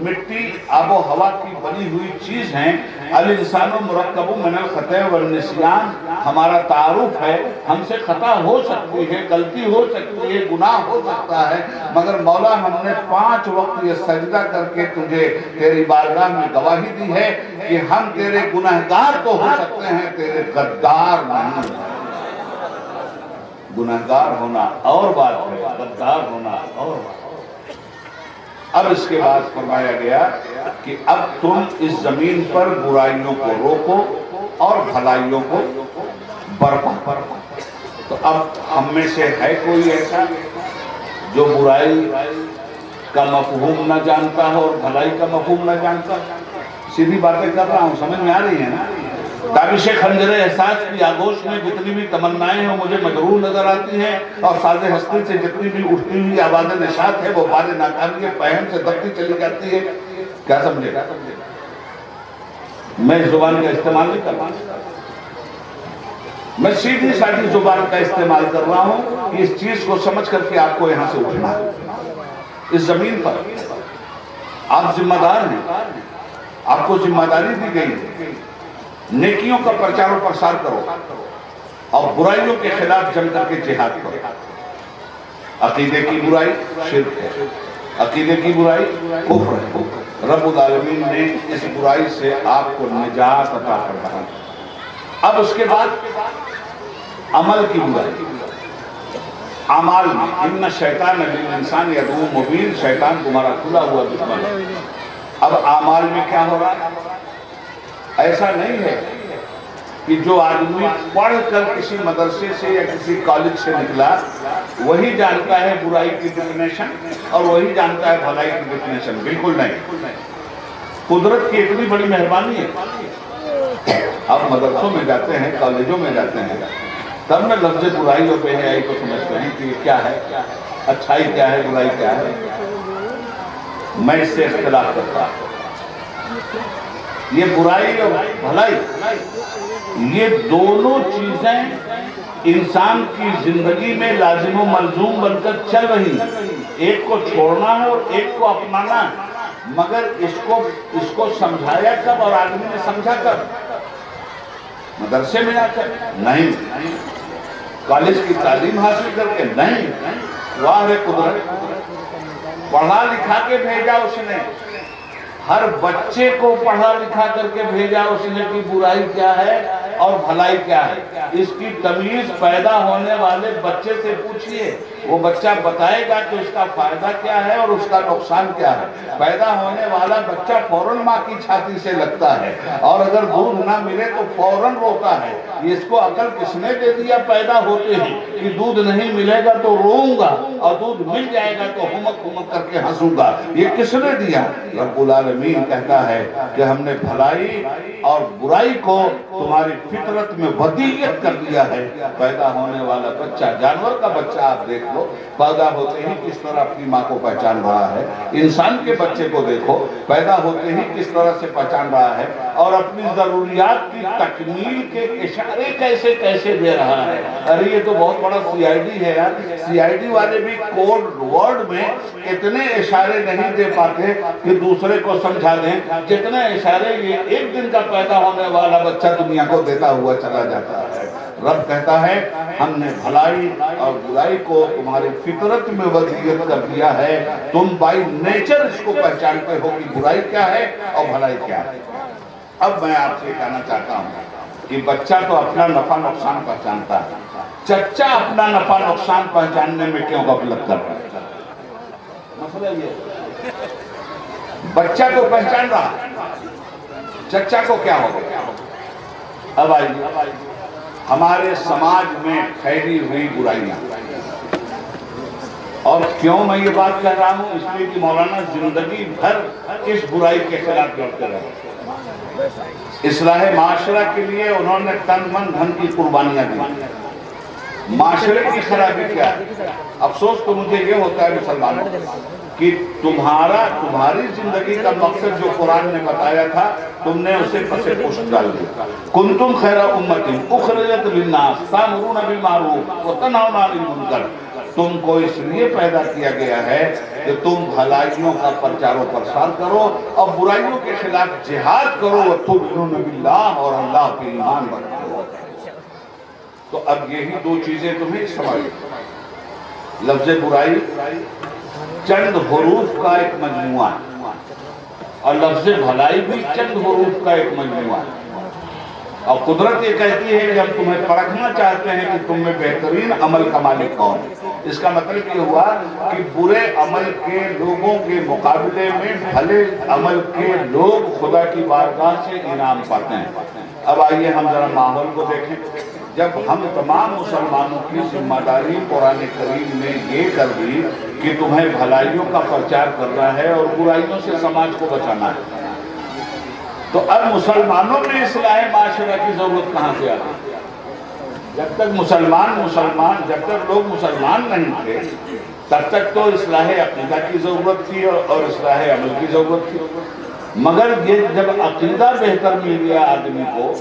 مٹی آب و ہوا کی بنی ہوئی چیز ہیں، الانسان مرکب من الخطأ والنسیان، ہمارا تعارف ہے، ہم سے خطا ہو سکتی ہے، غلطی ہو سکتی ہے، گناہ ہو سکتا ہے، مگر مولا ہم نے 5 وقت یہ سجدہ کر کے تجھے تیری بارگاہ میں گواہی دی ہے کہ ہم تیرے گناہگار تو ہو سکتے ہیں، تیرے غدار نہیں۔ گناہگار ہونا اور بات ہے، غدار ہونا اور بات ہے۔ اب اس کے بعد فرمایا گیا کہ اب تم اس زمین پر برائیوں کو روکو اور بھلائیوں کو برپا کرو۔ تو اب ہم میں سے ہے کوئی ایسا جو برائی کا مفہوم نہ جانتا ہو اور بھلائی کا مفہوم نہ جانتا؟ سیدھی باتیں کر رہا ہوں، سمجھ میں آ رہی ہیں نا؟ تابش خنجر احساس کی آگوش میں جتنی بھی تمنائیں ہیں مجھے مجروح نظر آتی ہیں، اور ساز ہستی سے جتنی بھی اٹھتی ہوئی آواز نشاط ہے وہ بار ناکامی کے پہم سے دبتی چلی جاتی ہے۔ کیا سمجھے گا؟ میں اس زبان کا استعمال نہیں کر رہا، میں سیدھی سادھی زبان کا استعمال کر رہا ہوں کہ اس چیز کو سمجھ کر کے آپ کو یہاں سے اٹھنا ہے۔ اس زمین پر آپ ذمہ دار ہیں، آپ کو ذمہ داری دی گئی ہے، نیکیوں کا پرچار و پرسار کرو، اور برائیوں کے خلاف جم کر کے جہاد کرو۔ عقیدے کی برائی شرک ہے، عقیدے کی برائی کفر ہے۔ رب العالمین نے اس برائی سے آپ کو نجات عطا فرمائی۔ اب اس کے بعد عمل کی برائی، اعمال میں ان شیطان للانسان عدو مبین، شیطان تمہارا کھلا ہوا دشمن ہے۔ اب اعمال میں کیا ہو رہا ہے؟ ایسا نہیں ہے کہ جو آدمی پڑھ کر کسی مدرسے سے یا کسی کالج سے نکلا وہی جانتا ہے برائی کی ڈیفینیشن اور وہی جانتا ہے بھلائی کی ڈیفینیشن۔ بالکل نہیں۔ قدرت کی اتنی بڑی مہربانی ہے، آپ مدرسوں میں جاتے ہیں، کالجوں میں جاتے ہیں، تب میں لفظ برائی اور بے حیائی کو سمجھتے ہیں کہ یہ کیا ہے، اچھائی کیا ہے، برائی کیا ہے۔ میں اس سے اختلاف کرتا ہوں۔ یہ برائی اور بھلائی، یہ دونوں چیزیں انسان کی زندگی میں لازم و ملزوم بن کر چل رہی ہیں۔ ایک کو چھوڑنا ہے اور ایک کو اپنانا ہے، مگر اس کو سمجھایا کب اور آدمی نے سمجھا کب؟ مدرسے میں جا کر نہیں، کالج کی تعلیم حاصل کر کے نہیں، واہ رے قدرت، پڑھا لکھا کے بھیجا اس نے، ہر بچے کو پڑھا لکھا کر کے بھیجا اس نے کہ برائی کیا ہے اور بھلائی کیا ہے۔ اس کی تمیز پیدا ہونے والے بچے سے پوچھئے، وہ بچہ بتائے گا کہ اس کا فائدہ کیا ہے اور اس کا نقصان کیا ہے۔ پیدا ہونے والا بچہ فوراً ماں کی چھاتی سے لگتا ہے، اور اگر دودھ نہ ملے تو فوراً روتا ہے۔ اس کو عقل کس نے دے دیا پیدا ہوتے ہیں کہ دودھ نہیں ملے گا تو روؤں گا اور دودھ مل جائے گا تو ہمک ہمک کر کے ہنسوں گا؟ یہ کس نے دیا؟ رب العالمین کہتا ہے کہ ہم نے بھلائی اور برائی کو تمہاری فطرت میں ودیعت کر دیا ہے۔ پیدا ہونے والا بچہ، جانور کا بچہ آپ دیکھ لو، پیدا ہوتے ہی کس طرح اپنی ماں کو پہچان رہا ہے۔ انسان کے بچے کو دیکھو، پیدا ہوتے ہی کس طرح سے پہچان رہا ہے اور اپنی ضروریات کی تکمیل کے اشارے کیسے کیسے دے رہا ہے۔ ارے یہ تو بہت بڑا سی آئی ڈی ہے یار۔ سی آئی ڈی والے بھی کوڈ ورڈ میں اتنے اشارے نہیں دے پاتے کہ دوسرے کو سمجھا دیں جتنے اشارے یہ ایک دن کا پیدا ہونے والا بچہ دنیا کو دیتا ہوا چلا جاتا ہے۔ رب کہتا ہے ہم نے بھلائی اور برائی کو تمہاری فطرت میں ودیعت کر دیا ہے، تم بائی نیچر اس کو پہچانتے ہو کہ برائی کیا ہے اور بھلائی کیا ہے۔ اب میں آپ سے کہنا چاہتا ہوں کہ بچہ تو اپنا نفع نقصان پہچانتا ہے، چچا اپنا نفع نقصان پہچاننے میں کیوں غفلت کر رہا ہے؟ مسئلہ یہ بچہ تو پہچان رہا، چچا کو کیا ہوگا؟ اب آئیے ہمارے سماج میں پھیلی ہوئی برائیاں، اور کیوں میں یہ بات کہہ رہا ہوں؟ اس لیے کہ مولانا زندگی بھر اس برائی کے خلاف لڑتے رہے۔ اصلاح معاشرہ کے لیے انہوں نے تن من دھن کی قربانیاں دی۔ معاشرے کی خرابی کیا ہے؟ افسوس تو مجھے یہ ہوتا ہے مسلمانوں کہ تمہاری زندگی کا مقصد جو قرآن نے بتایا تھا تم نے اسے پسے پشت ڈال دیا۔ کنتم خیر امت اخرجت للناس تأمرون بالمعروف وتنہون عن المنکر۔ تم کو اس لیے پیدا کیا گیا ہے کہ تم بھلائیوں کا پرچار و پرسار کرو اور برائیوں کے خلاف جہاد کرو، وتؤمنون باللہ، اور اللہ پہ ایمان رکھتے ہو۔ تو اب یہی دو چیزیں تمہیں سمجھ، لفظ برائی چند حروف کا ایک مجموعہ ہے اور لفظ بھلائی بھی چند حروف کا ایک مجموعہ ہے، اور قدرت یہ کہتی ہے کہ ہم تمہیں پرکھنا چاہتے ہیں کہ تم میں بہترین عمل کا مالک کون ہے۔ اس کا مطلب یہ ہوا کہ برے عمل کے لوگوں کے مقابلے میں بھلے عمل کے لوگ خدا کی بارگاہ سے انعام پاتے ہیں۔ اب آئیے ہم ذرا ماحول کو دیکھیں۔ جب ہم تمام مسلمانوں کی ذمہ داری قرآن کریم نے یہ کر دی کہ تمہیں بھلائیوں کا پرچار کرنا ہے اور برائیوں سے سماج کو بچانا ہے، تو اب مسلمانوں میں اصلاح معاشرہ کی ضرورت کہاں سے آتی؟ جب تک جب تک لوگ مسلمان نہیں تھے تب تک تو اصلاح عقیدہ کی ضرورت تھی اور اصلاح عمل کی ضرورت تھی، مگر یہ جب عقیدہ بہتر مل گیا آدمی کو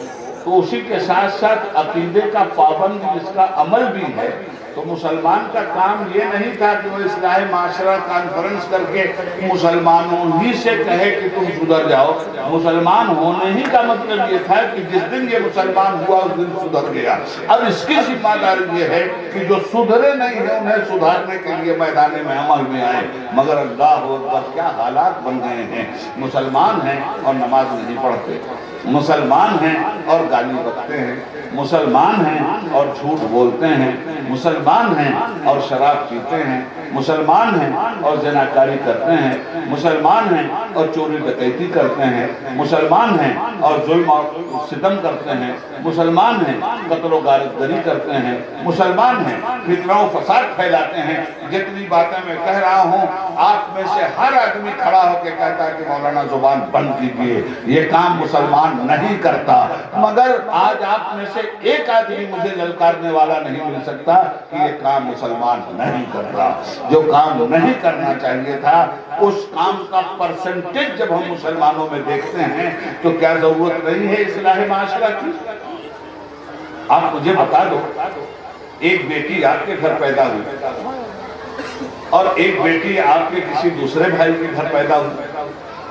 تو اسی کے ساتھ ساتھ عقیدے کا پابند جس کا عمل بھی ہے تو مسلمان کا کام یہ نہیں تھا کہ وہ اصلاح معاشرہ کانفرنس کر کے مسلمانوں ہی سے کہے کہ تم سدھر جاؤ. مسلمان ہونے ہی کا مطلب یہ تھا کہ جس دن یہ مسلمان ہوا اس دن سدھر گیا. اب اس کی ذمہ داری یہ ہے کہ جو سدھرے نہیں ہیں انہیں سدھارنے کے لیے میدان میں عمل میں آئے. مگر اللہ اکبر کیا حالات بن گئے ہیں. مسلمان ہیں اور نماز نہیں پڑھتے, مسلمان ہیں اور گالی بکتے ہیں, مسلمان ہیں اور جھوٹ بولتے ہیں, مسلمان ہیں اور شراب پیتے ہیں, مسلمان ہیں اور زناکاری کرتے ہیں, مسلمان ہیں اور چوری ڈکیتی کرتے ہیں, مسلمان ہیں اور ظلم اور ستم کرتے ہیں, مسلمان ہیں قتل و غارت گری کرتے ہیں, مسلمان ہیں فتنہ و فساد پھیلاتے ہیں. جتنی باتیں میں کہہ رہا ہوں آپ میں سے ہر آدمی کھڑا ہو کے کہتا ہے کہ مولانا زبان بند کیجیے, یہ کام مسلمان نہیں کرتا. مگر آج آپ میں سے ایک آدمی مجھے للکارنے والا نہیں مل سکتا کہ یہ کام مسلمان نہیں کرتا. جو کام نہیں کرنا چاہیے تھا اس کام کا پرسنٹیج جب ہم مسلمانوں میں دیکھتے ہیں تو کیا ضرورت نہیں ہے اصلاح معاشرہ کی. آپ مجھے بتا دو, ایک بیٹی آپ کے گھر پیدا ہوئی اور ایک بیٹی آپ کے کسی دوسرے بھائی کے گھر پیدا ہوئی,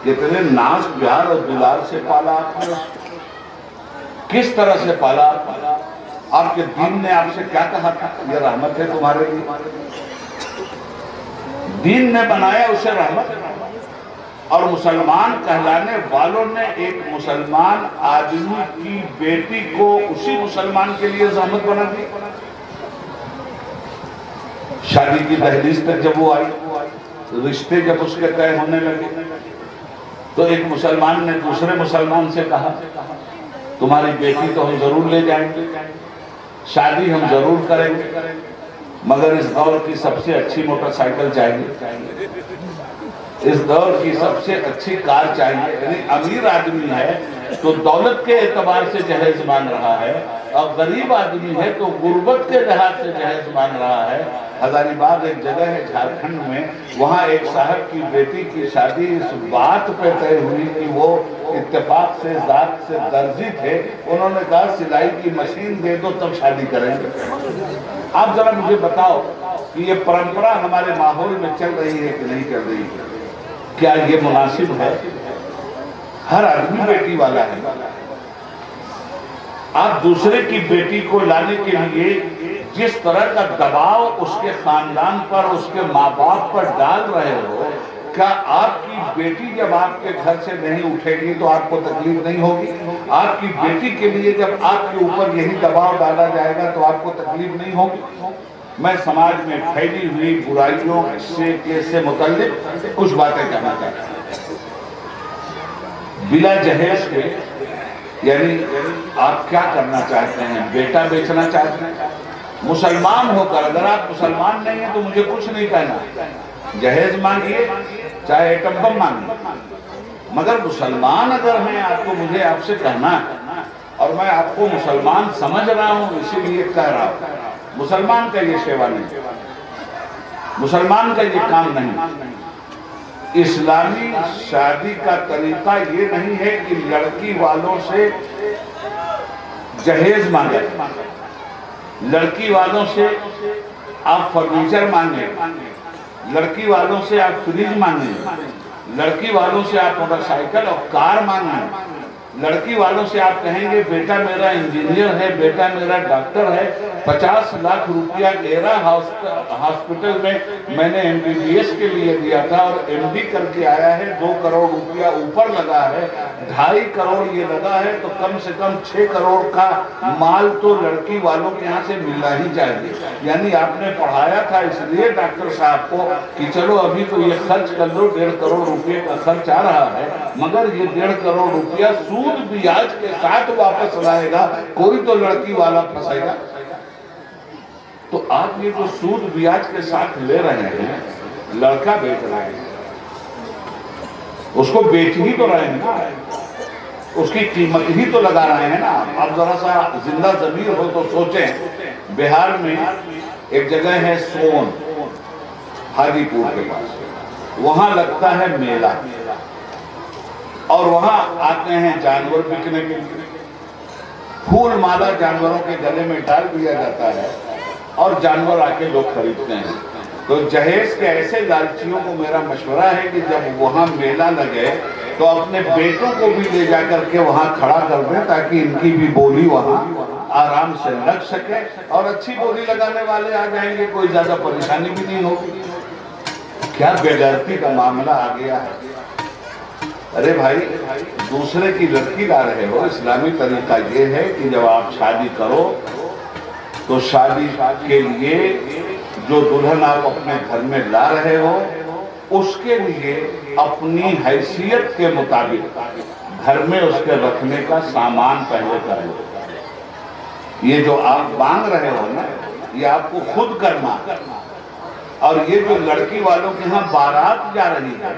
کتنے ناز پیار اور دلال سے پالا آپ نے, کس طرح سے پالا. آپ کے دین نے آپ سے کیا کہا تھا, یہ رحمت ہے تمہارے لیے. دین نے بنایا اسے رحمت, اور مسلمان کہلانے والوں نے ایک مسلمان آدمی کی بیٹی کو اسی مسلمان کے لیے زحمت بنا دی. شادی کی دہلیز تک جب وہ آئی, رشتے جب اس کے طے ہونے لگے تو ایک مسلمان نے دوسرے مسلمان سے کہا تمہاری بیٹی تو ہم ضرور لے جائیں گے, شادی ہم ضرور کریں گے, مگر اس دور کی سب سے اچھی موٹر سائیکل چاہیے, اس دور کی سب سے اچھی کار چاہیے. یعنی امیر آدمی ہے تو دولت کے اعتبار سے جہیز مان رہا ہے, اور غریب آدمی ہے تو غربت کے لحاظ سے جہیز مان رہا ہے. ہزاری باغ ایک جگہ ہے جھارکھنڈ میں, وہاں ایک صاحب کی بیٹی کی شادی اس بات پہ طے ہوئی کہ وہ اتفاق سے ذات سے درزی تھے, انہوں نے کہا سلائی کی مشین دے دو تب شادی کریں گے. آپ ذرا مجھے بتاؤ کہ یہ پرمپرا ہمارے ماحول میں چل رہی ہے کہ نہیں چل رہی ہے؟ کیا یہ مناسب ہے؟ ہر آدمی بیٹی والا ہے. آپ دوسرے کی بیٹی کو لانے کے لیے جس طرح کا دباؤ اس کے خاندان پر, اس کے ماں باپ پر ڈال رہے ہو, کیا آپ کی بیٹی جب آپ کے گھر سے نہیں اٹھے گی تو آپ کو تکلیف نہیں ہوگی؟ آپ کی بیٹی کے لیے جب آپ کے اوپر یہی دباؤ ڈالا جائے گا تو آپ کو تکلیف نہیں ہوگی؟ میں سماج میں پھیلی ہوئی برائیوں سے متعلق کچھ باتیں کہنا چاہتا ہوں. بلا جہیز کے یعنی آپ کیا کرنا چاہتے ہیں؟ بیٹا بیچنا چاہتے ہیں؟ مسلمان ہو کر اگر آپ مسلمان نہیں ہیں تو مجھے کچھ نہیں کہنا, جہیز مانگیے چاہے ایٹم بم مانگیے, مگر مسلمان اگر ہیں آپ کو مجھے آپ سے کہنا ہے, اور میں آپ کو مسلمان سمجھ رہا ہوں اسی لیے کہہ رہا ہوں. مسلمان کا یہ سیوا نہیں, مسلمان کا یہ کام نہیں. اسلامی شادی کا طریقہ یہ نہیں ہے کہ لڑکی والوں سے جہیز مانگے, لڑکی والوں سے آپ فرنیچر مانگیں, لڑکی والوں سے آپ فریج مانگیں, لڑکی والوں سے آپ موٹر سائیکل اور کار مانگیں, لڑکی والوں سے آپ کہیں گے بیٹا میرا انجینئر ہے, بیٹا میرا ڈاکٹر ہے, 50 لاکھ روپیہ ایرا ہاسپٹل میں نے MBBS کے لیے دیا تھا اور MD کر کے آیا ہے, 2 کروڑ روپیہ اوپر لگا ہے, 2.5 کروڑ یہ لگا ہے, تو کم سے کم 6 کروڑ کا مال تو لڑکی والوں کے یہاں سے ملنا ہی چاہیے. یعنی آپ نے پڑھایا تھا اس لیے ڈاکٹر صاحب کو کہ چلو ابھی تو یہ خرچ کر لو, 1.5 کروڑ روپیہ کا خرچ آ رہا ہے, مگر یہ 1.5 کروڑ روپیہ سود بیاج کے ساتھ واپس لائے گا, کوئی تو لڑکی والا پھنسے گا. تو آپ یہ جو سود بیاج کے ساتھ لے رہے ہیں, لڑکا بیچ رہے ہیں, اس کو بیچ ہی تو رہے ہیں نا, اس کی قیمت ہی تو لگا رہے ہیں نا. آپ ذرا سا زندہ ضمیر ہو تو سوچیں, بہار میں ایک جگہ ہے سون, حاجی پور کے پاس, وہاں لگتا ہے میلہ, اور وہاں آتے ہیں جانور بکنے کے لیے. پھول مالا جانوروں کے گلے میں ڈال دیا جاتا ہے, اور جانور آ کے لوگ خریدتے ہیں. تو جہیز کے ایسے لالچیوں کو میرا مشورہ ہے کہ جب وہاں میلہ لگے تو اپنے بیٹوں کو بھی لے جا کر کے وہاں کھڑا کر دیں تاکہ ان کی بھی بولی وہاں آرام سے لگ سکے اور اچھی بولی لگانے والے آ جائیں گے, کوئی زیادہ پریشانی بھی نہیں ہوگی. کیا بے غیرتی کا معاملہ آ گیا ہے. ارے بھائی, دوسرے کی لڑکی لا رہے ہو, اسلامی طریقہ یہ ہے کہ جب آپ شادی کرو تو شادی کے لیے جو دلہن آپ اپنے گھر میں لا رہے ہو اس کے لیے اپنی حیثیت کے مطابق گھر میں اس کے رکھنے کا سامان پہلے کریں. یہ جو آپ مانگ رہے ہو نا, یہ آپ کو خود کرنا. اور یہ جو لڑکی والوں کے ہاں بارات جا رہی ہے,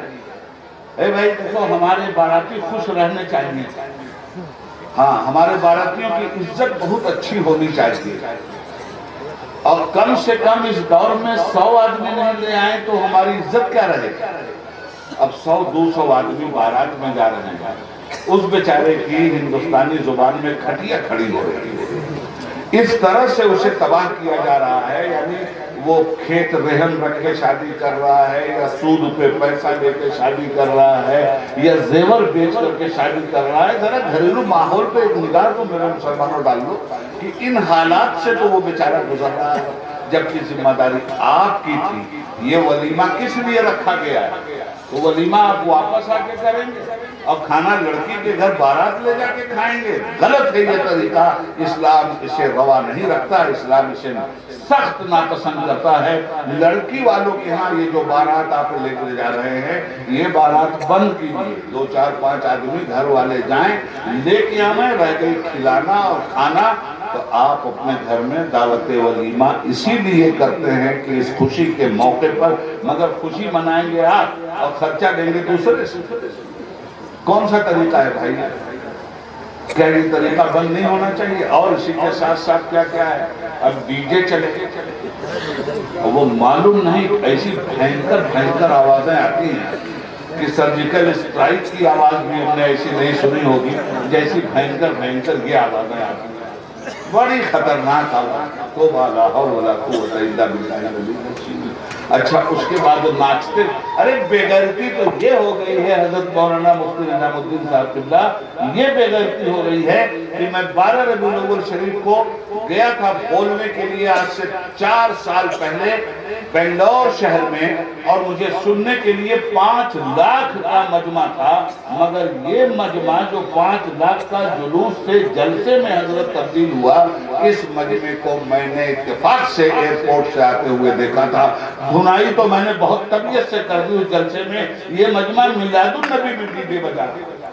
اے بھائی دیکھو, ہمارے باراتی خوش رہنے چاہیے. ہاں, ہمارے باراتیوں کی عزت بہت اچھی ہونی چاہیے, اور کم سے کم اس دور میں 100 آدمی نہیں لے آئیں تو ہماری عزت کیا رہے گی. اب 100-200 آدمی بارات میں جا رہے ہیں, اس بیچارے کی ہندوستانی زبان میں کھٹیا کھڑی ہو رہی ہے. اس طرح سے اسے تباہ کیا جا رہا ہے, یعنی وہ کھیت رہن رکھ کے شادی کر رہا ہے, یا سود پہ پیسہ دے کے شادی کر رہا ہے, یا زیور بیچ کر کے شادی کر رہا ہے. ذرا گھریلو ماحول پہ ایک نگاہ تو میرے مسلمانوں ڈال دو کہ ان حالات سے تو وہ بیچارہ گزر رہا ہے, جبکہ ذمہ داری آپ کی تھی. یہ ولیمہ کس لیے رکھا گیا ہے؟ تو ولیمہ آپ واپس آ کے کریں گے اور کھانا لڑکی کے گھر بارات لے جا کے کھائیں گے. غلط ہے یہ طریقہ, اسلام اسے روا نہیں رکھتا, اسلام اسے سخت ناپسند کرتا ہے. لڑکی والوں کے ہاں یہ جو بارات آپ لے کے جا رہے ہیں, یہ بارات بند کیجیے. 2-4-5 آدمی گھر والے جائیں, لے کے آئیں, رہ گئی کھلانا اور کھانا. تو آپ اپنے گھر میں دعوت ولیمہ اسی لیے کرتے ہیں کہ اس خوشی کے موقع پر, مگر خوشی منائیں گے آپ اور خرچہ دیں گے دوسرے سے. کون سا طریقہ ہے بھائی؟ کیا یہ طریقہ بند نہیں ہونا چاہیے؟ اور اسی کے ساتھ ساتھ کیا کیا ہے, اب ڈی جے چلے, وہ معلوم نہیں ایسی بھینکر آوازیں آتی ہیں کہ سرجیکل اسٹرائک کی آواز بھی ہم نے ایسی نہیں سنی ہوگی جیسی بھینکر یہ آوازیں آتی ہیں. بڑی خطرناک آواز. توبہ لا حول ولا قوت الا باللہ العلی العظیم. اچھا, اس کے بعد ناچتے. ارے بے غیرتی تو یہ ہو گئی ہے حضرت مولانا مفتی نظام الدین صاحب قبلہ, یہ بے غیرتی ہو گئی ہے کہ میں 12 ربیع الاول شریف کو گیا تھا بولنے کے لیے آج سے 4 سال پہلے بنگلور شہر میں, اور مجھے سننے کے لیے 5 لاکھ کا مجمع تھا. مگر یہ مجمع جو 5 لاکھ کا جلوس سے جلسے میں حضرت تبدیل ہوا, اس مجمع کو میں نے اتفاق سے ایئرپورٹ سے آتے ہوئے دیکھا تھا. دھنائی تو میں نے بہت طبیعت سے کر دی اس جلسے میں. یہ مجمع میلاد النبی میں ڈی جے بجا رہا تھا,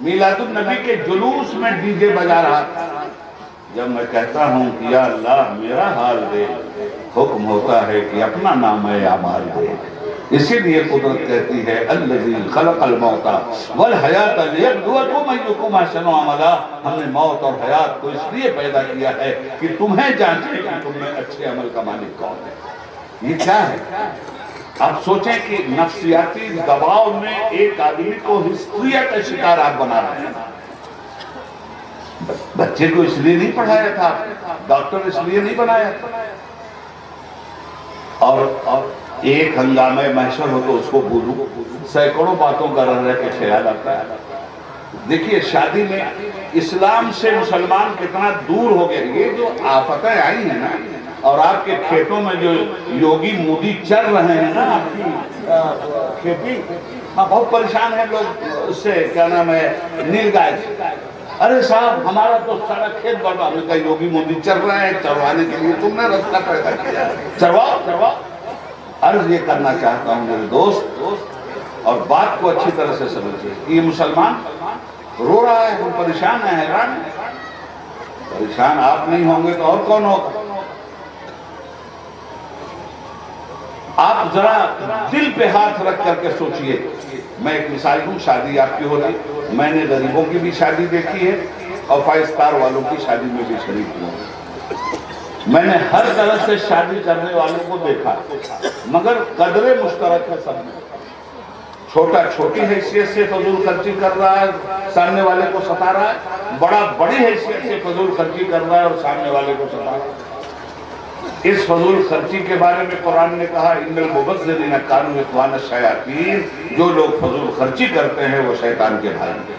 میلاد النبی کے جلوس میں ڈی جے بجا رہا تھا. جب میں کہتا ہوں کہ یا اللہ میرا حال دے, حکم ہوتا ہے کہ اپنا نام ہے اعمال دے. اسی لیے قدرت کہتی ہے الذی خلق الموت والحیات لیبلوکم ایکم احسن عملا. ہم نے موت اور حیات کو اس لیے پیدا کیا ہے کہ تمہیں جانچے کہ تم میں اچھے عمل کا مالک کون ہے. یہ کیا ہے؟ آپ سوچیں کہ نفسیاتی دباؤ میں ایک آدمی کو ہسٹریا کا شکار آپ بنا رہے ہیں. بچے کو اس لیے نہیں پڑھایا تھا, ڈاکٹر اس لیے نہیں بنایا تھا. اور ایک ہنگامہ محشر ہو تو اس کو بولو, سینکڑوں باتوں کا رہ کے خیال آتا ہے. دیکھیے شادی میں اسلام سے مسلمان کتنا دور ہو گئے. یہ جو آفتیں آئی ہیں نا, اور آپ کے کھیتوں میں جو یوگی مودی چل رہے ہیں نا, آپ کی کھیتی, بہت پریشان ہیں لوگ اس سے, کیا نام ہے, نیل گائے. ارے صاحب ہمارا تو سارا کھیت برباد. ہم نے کہا یوگی مودی چل رہا ہے, چروانے کے لیے تم نے رستہ پیدا کیا, چرواؤ. عرض یہ کرنا چاہتا ہوں میرے دوست, اور بات کو اچھی طرح سے سمجھیے, یہ مسلمان رو رہا ہے, ہم پریشان ہیں, حیران ہیں. پریشان آپ نہیں ہوں گے تو اور کون ہوگا؟ آپ ذرا دل پہ ہاتھ رکھ کر کے سوچئے. میں ایک مثال دوں, شادی آپ کی ہو رہی, میں نے غریبوں کی بھی شادی دیکھی ہے اور 5 اسٹار والوں کی شادی میں بھی شریک ہوا. میں نے ہر طرح سے شادی کرنے والوں کو دیکھا, مگر قدر مشترک ہے سب میں. چھوٹا چھوٹی حیثیت سے فضول خرچی کر رہا ہے, سامنے والے کو ستا رہا ہے. بڑا بڑی حیثیت سے فضول خرچی کر رہا ہے اور سامنے والے کو ستا رہا ہے. اس فضول خرچی کے بارے میں قرآن نے کہا ان المبذرین کانوا اخوان الشیاطین، جو لوگ فضول خرچی کرتے ہیں وہ شیطان کے بھائی ہیں۔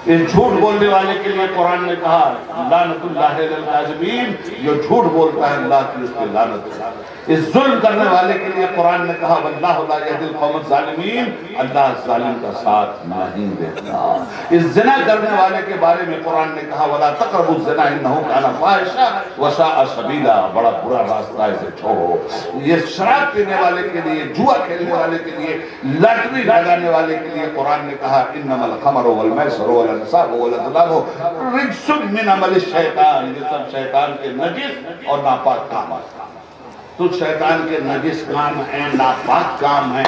اس جھوٹ بولنے والے کے لیے قرآن نے کہا لعنت اللہ علی الکاذبین، جو جھوٹ بولتا ہے اللہ کی اس کی لعنت ہے۔ اس ظلم کرنے والے کے لیے قرآن نے کہا واللہ لا یہدی القوم الظالمین، اللہ ظالم کا ساتھ نہیں دیتا۔ اس زنا کرنے والے کے بارے میں قرآن نے کہا ولا تقربوا الزنا انہ کان فاحشا وساء سبیلا، بڑا برا راستہ ہے، اسے چھوڑو۔ یہ شراب پینے والے کے لیے، جوا کھیلنے والے کے لیے، لاٹری لگانے والے کے لیے قرآن نے کہا انما الخمر والمیسر والانصاب والازلام رجس من عمل الشیطان، یہ سب شیطان کے نجس اور ناپاک کام ہے۔ تو شیطان کے نجس کام ہیں، ناپاک کام ہیں۔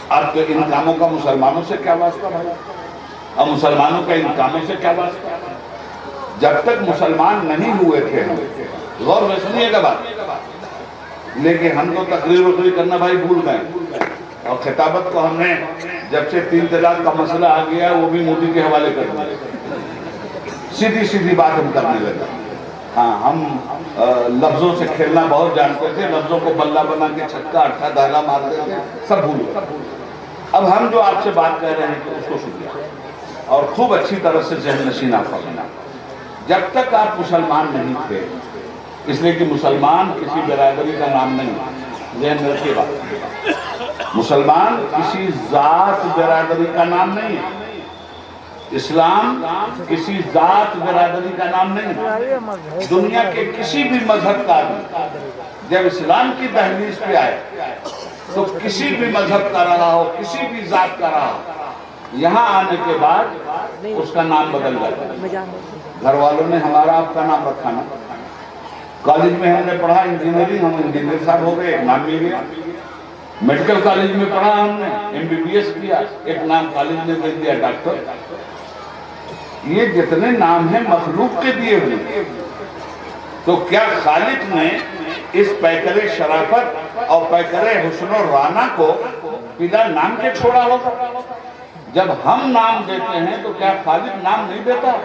اب تو ان کاموں کا مسلمانوں سے کیا واسطہ بھائی؟ اب مسلمانوں کا ان کاموں سے کیا واسطہ؟ جب تک مسلمان نہیں ہوئے تھے، غور میں سنیے گا بات، لیکن ہم تو تقریر وقری کرنا بھائی بھول گئے، اور خطابت کو ہم نے جب سے 3 طلاق کا مسئلہ آ گیا وہ بھی مودی کے حوالے کر دیا، سیدھی سیدھی بات ہم کرنے لگے۔ ہاں، ہم لفظوں سے کھیلنا بہت جانتے تھے، لفظوں کو بلہ بنا کے چھکا اٹھا دہلا مارتے تھے، سب بھول گئے۔ اب ہم جو آپ سے بات کر رہے ہیں تو اس کو سنیے اور خوب اچھی طرح سے ذہن نشین آپ فرمائیں۔ جب تک آپ مسلمان نہیں تھے، اس لیے کہ مسلمان کسی برادری کا نام نہیں، ذہن میں رکھیے بات، مسلمان کسی ذات برادری کا نام نہیں ہے، اسلام کسی ذات برادری کا نام نہیں۔ دنیا کے کسی بھی مذہب کا آدمی جب اسلام کی دہلیز پہ آئے تو کسی بھی مذہب کا رہا ہو، کسی بھی ذات کا رہا ہو، یہاں آنے کے بعد اس کا نام بدل جاتا ہے۔ گھر والوں نے ہمارا آپ کا نام رکھا نا، کالج میں ہم نے پڑھا انجینئرنگ، ہم انجینئر صاحب ہو گئے، ایک نام مل گیا۔ میڈیکل کالج میں پڑھا ہم نے، MBBS کیا، ایک نام کالج نے دے دیا ڈاکٹر۔ یہ جتنے نام ہیں مخلوق کے دیے ہوئے، تو کیا خالق نے اس پیکر شرافت اور پیکر حسن و رانا کو بلا نام کے چھوڑا ہوگا؟ جب ہم نام دیتے ہیں تو کیا خالق نام نہیں دیتا؟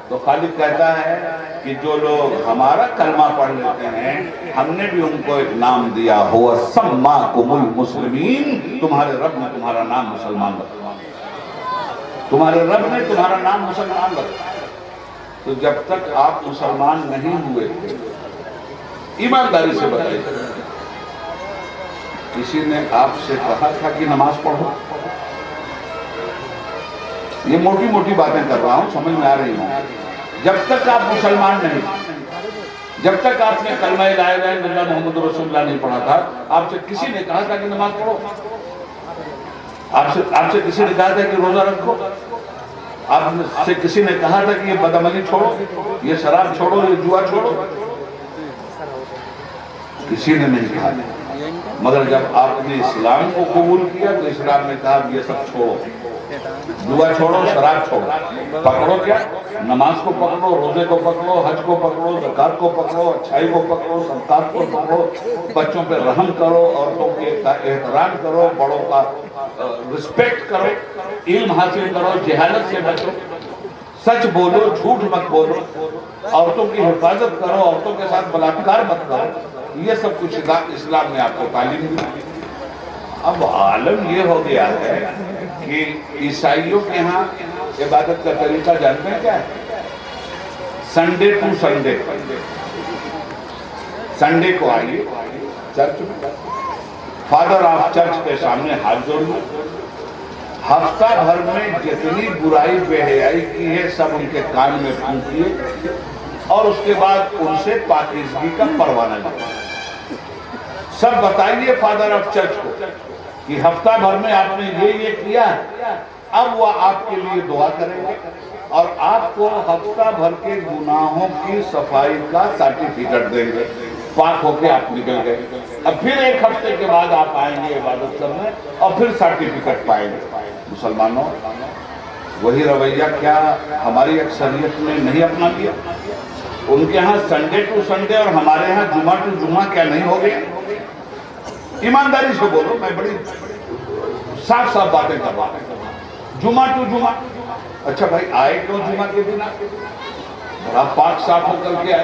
تو خالق کہتا ہے کہ جو لوگ ہمارا کلمہ پڑھ لیتے ہیں ہم نے بھی ان کو ایک نام دیا، ہوا سماکم المسلمین، تمہارے رب نے تمہارا نام مسلمان رکھا، تمہارے رب نے تمہارا نام مسلمان رکھا۔ تو جب تک آپ مسلمان نہیں ہوئے تھے، ایمانداری سے بتائیے، کسی نے آپ سے کہا تھا کہ نماز پڑھو؟ یہ موٹی موٹی باتیں کر رہا ہوں، سمجھ میں آ رہی ہوں۔ جب تک آپ مسلمان نہیں، جب تک آپ نے کلمہ لا الہ الا اللہ محمد رسول اللہ نہیں پڑھا تھا، آپ سے کسی نے کہا تھا کہ نماز پڑھو؟ آپ سے کسی نے کہا تھا کہ روزہ رکھو؟ آپ سے کسی نے کہا تھا کہ یہ بدعملی چھوڑو، یہ شراب چھوڑو، یہ جوا چھوڑو؟ کسی نے نہیں کہا، مگر جب آپ نے اسلام کو قبول کیا تو اسلام نے کہا یہ سب چھوڑو، جوا چھوڑو، شراب چھوڑو، پکڑو کیا؟ نماز کو پکڑو، روزے کو پکڑو، حج کو پکڑو، زکات کو پکڑو، اچھائی کو پکڑو، صدقات کو پکڑو، بچوں پہ رحم کرو، عورتوں کے احترام کرو، بڑوں کا رسپیکٹ کرو، علم حاصل کرو، جہالت سے بچو، سچ بولو، جھوٹ مت بولو، عورتوں کی حفاظت کرو، عورتوں کے ساتھ بلاکار مت کرو، یہ سب کچھ اسلام نے آپ کو تعلیم دی۔ اب عالم یہ ہو گیا ہے کہ عیسائیوں کے ہاں عبادت کا طریقہ جانتے ہیں کیا ہے؟ سنڈے ٹو سنڈے، سنڈے کو آئیے چرچ میں، فادر آف چرچ کے سامنے ہاتھ جوڑیے، ہفتہ بھر میں جتنی برائی بے حیائی کی ہے سب ان کے کان میں پھونکیے، اور اس کے بعد ان سے پاکیزگی کا پروانہ لیجیے، سب بتائیے فادر آف چرچ کو کہ ہفتہ بھر میں آپ نے یہ کیا ہے، اب وہ آپ کے لیے دعا کریں گے اور آپ کو ہفتہ بھر کے گناہوں کی صفائی کا سرٹیفکیٹ دیں گے، پاک ہو کے آپ نکل گئے۔ اب پھر ایک ہفتے کے بعد آپ آئیں گے عبادت کرنے اور پھر سرٹیفکیٹ پائیں گے۔ مسلمانوں، وہی رویہ کیا ہماری اکثریت نے نہیں اپنا لیا؟ ان کے ہاں سنڈے ٹو سنڈے اور ہمارے ہاں جمعہ ٹو جمعہ کیا نہیں ہو گیا؟ ایمانداری سے بولو، میں بڑی صاف صاف باتیں کر رہا ہوں۔ جمعہ ٹو جمعہ، اچھا بھائی آئے کیوں جمعہ کے دن؟ بڑا پاک صاف ہو کر کے آئے،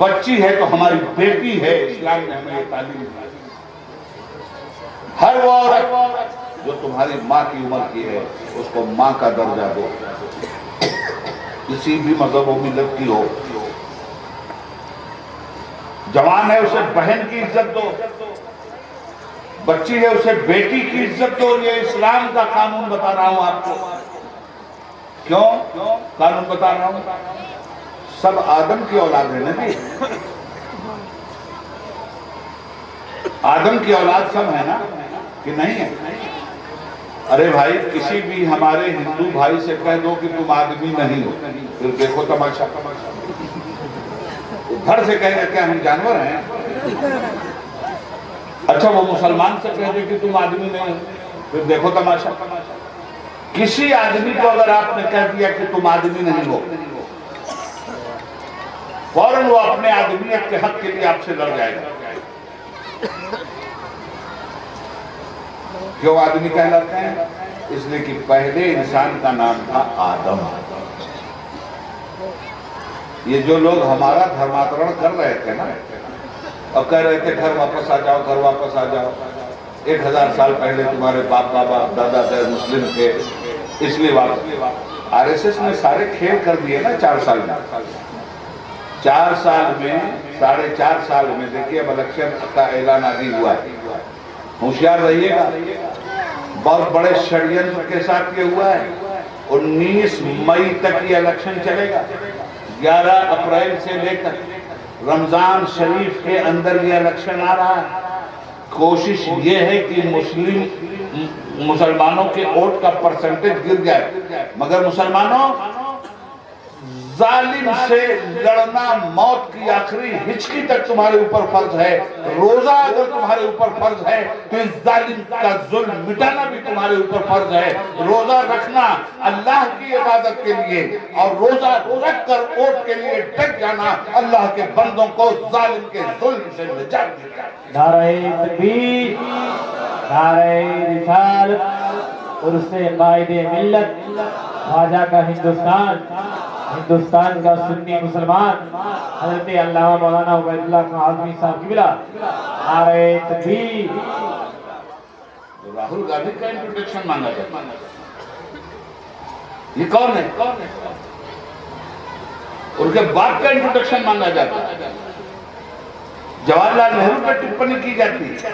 بچی ہے تو ہماری بیٹی ہے، اسلام نے ہمیں یہ تعلیم دی۔ ہر وہ عورت جو تمہاری ماں کی عمر کی ہے اس کو ماں کا درجہ دو، کسی بھی مذہب و ملت کی ہو۔ جوان ہے اسے بہن کی عزت دو، بچی ہے اسے بیٹی کی عزت دو۔ یہ اسلام کا قانون بتا رہا ہوں آپ کو۔ کیوں قانون بتا رہا ہوں؟ سب آدم کی اولاد ہے نا جی، آدم کی اولاد سب ہے نا کہ نہیں ہے؟ ارے بھائی کسی بھی ہمارے ہندو بھائی سے کہہ دو کہ تم آدمی نہیں ہو، پھر دیکھو تماشا، گھر سے کہے گا کیا ہم جانور ہیں؟ اچھا وہ مسلمان سے کہہ دے کہ تم آدمی نہیں ہو، پھر دیکھو تماشا۔ کسی آدمی کو اگر آپ نے کہہ دیا کہ تم آدمی نہیں ہو، فوراً وہ اپنے آدمیت کے حق کے لیے آپ سے لڑ جائے گا۔ کیوں آدمی کہلاتے ہیں؟ اس لیے کہ پہلے انسان کا نام تھا آدم۔ یہ جو لوگ ہمارا دھرماترن کر رہے تھے نا اور کہہ رہے تھے گھر واپس آ جاؤ، گھر واپس آ جاؤ، 1000 سال پہلے تمہارے باپ بابا دادا سے مسلم تھے اس لیے واپس۔ آر ایس ایس نے سارے کھیل کر دیے نا 4 سال میں۔ 4 سال میں 4.5 سال میں دیکھیے اب الیکشن کا اعلان آگے ہوا ہے، ہوشیار رہیے گا، بہت بڑے شڑینتر کے ساتھ یہ ہوا ہے۔ 19 مئی تک یہ الیکشن چلے گا، 11 اپریل سے لے کر رمضان شریف کے اندر یہ الیکشن آ رہا ہے۔ کوشش یہ ہے کہ مسلمانوں کے ووٹ کا پرسنٹیج گر جائے، مگر مسلمانوں ظالم سے لڑنا موت کی آخری ہچکی تک تمہارے اوپر فرض ہے۔ روزہ اگر تمہارے اوپر فرض ہے تو اس ظالم کا ظلم مٹانا بھی تمہارے اوپر فرض ہے۔ روزہ رکھنا اللہ کی عبادت کے لیے اور روزہ رکھ کر ووٹ کے لیے ڈٹ جانا اللہ کے بندوں کو ظالم کے ظلم سے نجات دیتا ہے۔ نعرہ تکبیر، نعرہ رسالت، عرس قائد ملت، خواجہ کا ہندوستان کا سنی مسلمان حضرت علامہ مولانا عبید اللہ خان اعظمی صاحب قبلہ، نعرہ تکبیر۔ راہل گاندھی کا انٹروڈکشن مانگا جاتا ہے، یہ کون ہے؟ ان کے باپ کا انٹروڈکشن مانگا جاتا ہے، جواہر لال نہرو پر ٹپنی کی جاتی ہے،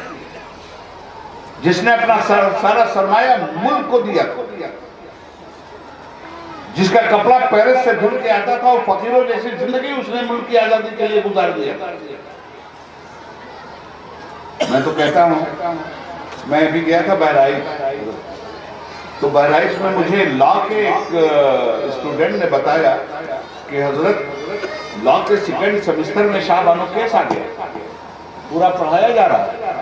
جس نے اپنا سارا سرمایہ ملک کو دیا، جس کا کپڑا پیرس سے دھل کے آتا تھا اور فقیروں جیسی زندگی اس نے ملک کی آزادی کے لیے گزار دیا۔ میں تو کہتا ہوں، میں ابھی گیا تھا بہرائچ، تو بہرائچ میں مجھے لا کے ایک اسٹوڈنٹ نے بتایا کہ حضرت لا کے 2nd سیمسٹر میں شاہ بانو کیس آ گیا، پورا پڑھایا جا رہا ہے،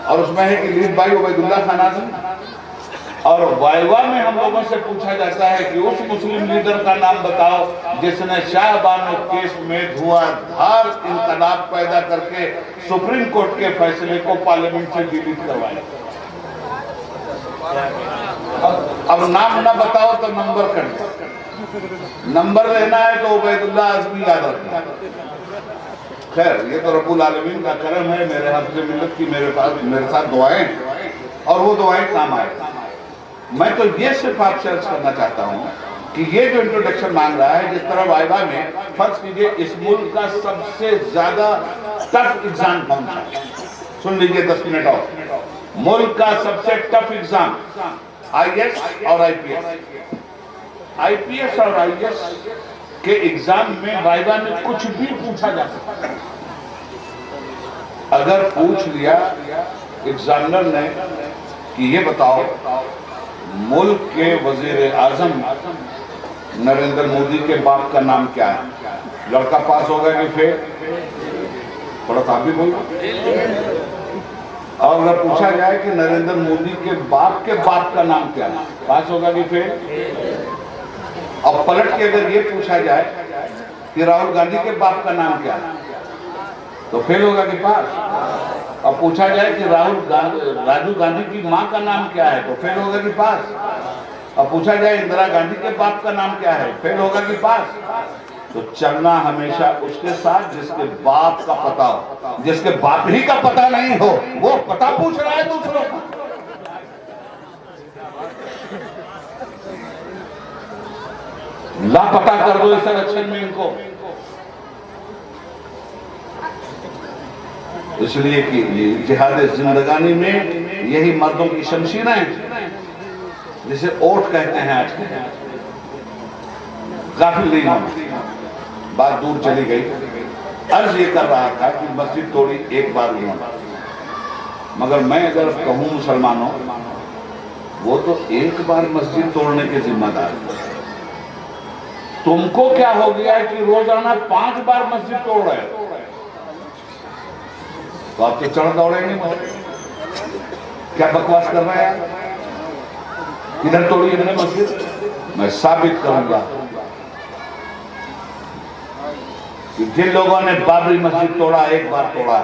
اور اس میں ہے کہ لیڈ بائی عبید اللہ خان اعظم، اور وائوا میں ہم لوگوں سے پوچھا جاتا ہے کہ اس مسلم لیڈر کا نام بتاؤ جس نے شاہ بانو کیس میں دھواں دھار انقلاب پیدا کر کے سپریم کورٹ کے فیصلے کو پارلیمنٹ سے ڈیلیٹ کروایا۔ اب نام نہ بتاؤ تو نمبر کر دو، نمبر لینا ہے تو عبید اللہ اعظمی یاد رکھنا۔ خیر یہ تو رب العالمین کا کرم ہے، میرے حفظ ملت کی میرے ساتھ دعائیں اور وہ دعائیں کام آئے۔ میں تو یہ صرف آپ سے عرض کرنا چاہتا ہوں کہ یہ جو انٹروڈکشن مانگ رہا ہے، جس طرح وائوا میں فرض کیجئے اس ملک کا سب سے زیادہ ٹف ایگزام کون سا ہے؟ سن لیجئے 10 منٹ اور، ملک کا سب سے ٹف ایگزام آئی ایس اور آئی پی ایس۔ آئی پی ایس اور آئی ایس کے ایگزام میں وائوا میں کچھ بھی پوچھا جا سکتا ہے۔ اگر پوچھ لیا ایگزامنر نے کہ یہ بتاؤ ملک کے وزیر اعظم نریندر مودی کے باپ کا نام کیا ہے، لڑکا پاس ہوگا کہ فیل؟ تھوڑا صاحب بھی بولو۔ اور اگر پوچھا جائے کہ نریندر مودی کے باپ کا نام کیا ہے، پاس ہوگا کہ فیل؟ اور پلٹ کے اگر یہ پوچھا جائے کہ راہل گاندھی کے باپ کا نام کیا ہے تو فیل ہوگا کہ پاس؟ اور پوچھا جائے کہ راجیو گاندھی کی ماں کا نام کیا ہے تو فیل ہوگا کہ پاس؟ اور پوچھا جائے اندرا گاندھی کے باپ کا نام کیا ہے، فیل ہوگا کہ پاس؟ تو چلنا ہمیشہ اس کے ساتھ جس کے باپ کا پتہ ہو. جس کے باپ ہی کا پتہ نہیں ہو وہ پتہ پوچھ رہا ہے دوسروں کا. لاپتہ کر دو اس الیکشن میں ان کو. اس لیے کہ جہاد زندگانی میں یہی مردوں کی شمشیریں ہیں جسے اوٹ کہتے ہیں. آج غافل نہیں ہونا. بات دور چلی گئی. عرض یہ کر رہا تھا کہ مسجد توڑی ایک بار نہیں ہونا. مگر میں اگر کہوں مسلمانوں وہ تو ایک بار مسجد توڑنے کے ذمہ دار. تم کو کیا ہو گیا ہے کہ روزانہ 5 بار مسجد توڑ رہے ہو؟ تو آپ تو چڑھ دوڑیں گے. کیا بکواس کر رہے ہیں؟ کدھر توڑی ہے مسجد؟ میں ثابت کروں گا کہ جن لوگوں نے بابری مسجد توڑا ایک بار توڑا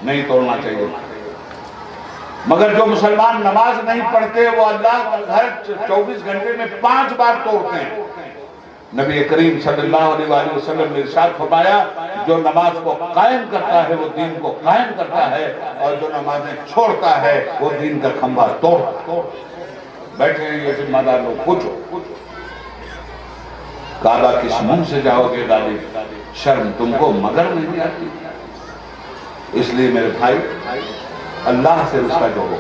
نہیں توڑنا چاہیے. مگر جو مسلمان نماز نہیں پڑھتے وہ اللہ کا گھر 24 گھنٹے میں 5 بار توڑتے ہیں. نبی کریم صلی اللہ علیہ وآلہ وسلم نے ارشاد فرمایا جو نماز کو قائم کرتا ہے وہ دین کو قائم کرتا ہے اور جو نمازیں چھوڑتا ہے وہ دین کا کھمبا توڑتا ہے. بیٹھے ہیں یہ ذمہ دار لوگ. پوچھو کعبہ کس منہ سے جاؤ گے غالب؟ شرم تم کو مگر نہیں آتی. اس لیے میرے بھائی اللہ سے رشتہ جوڑو.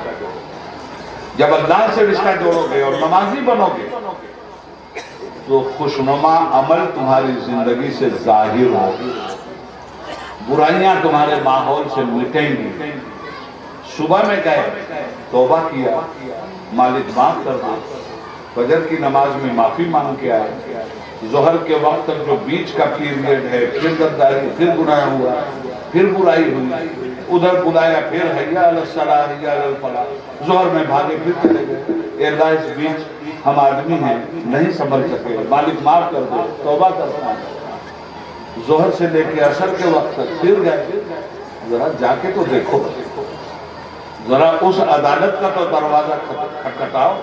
جب اللہ سے رشتہ جوڑو گے اور نمازی بنو گے تو خوشنما عمل تمہاری زندگی سے ظاہر ہوگی. برائیاں تمہارے ماحول سے مٹیں گی. صبح میں گئے توبہ کیا مالک معاف کر دو. فجر کی نماز میں معافی مانگ کے آئے. ظہر کے وقت تک جو بیچ کا پیریڈ ہے پھر غداری پھر گناہ ہوا پھر برائی ہوئی. ادھر بلایا پھر حیا علی الصلاۃ حیا علی الفلاح. ظہر میں بھاگے پھر چلے گئے. اے اللہ اس بیچ ہم آدمی ہیں نہیں سنبھل سکے مالک معاف کر دو. توبہ کرتا ہوں. ظہر سے لے کے عصر کے وقت تک پھر گئے. ذرا جا کے تو دیکھو. ذرا اس عدالت کا تو دروازہ کھٹکھٹاؤ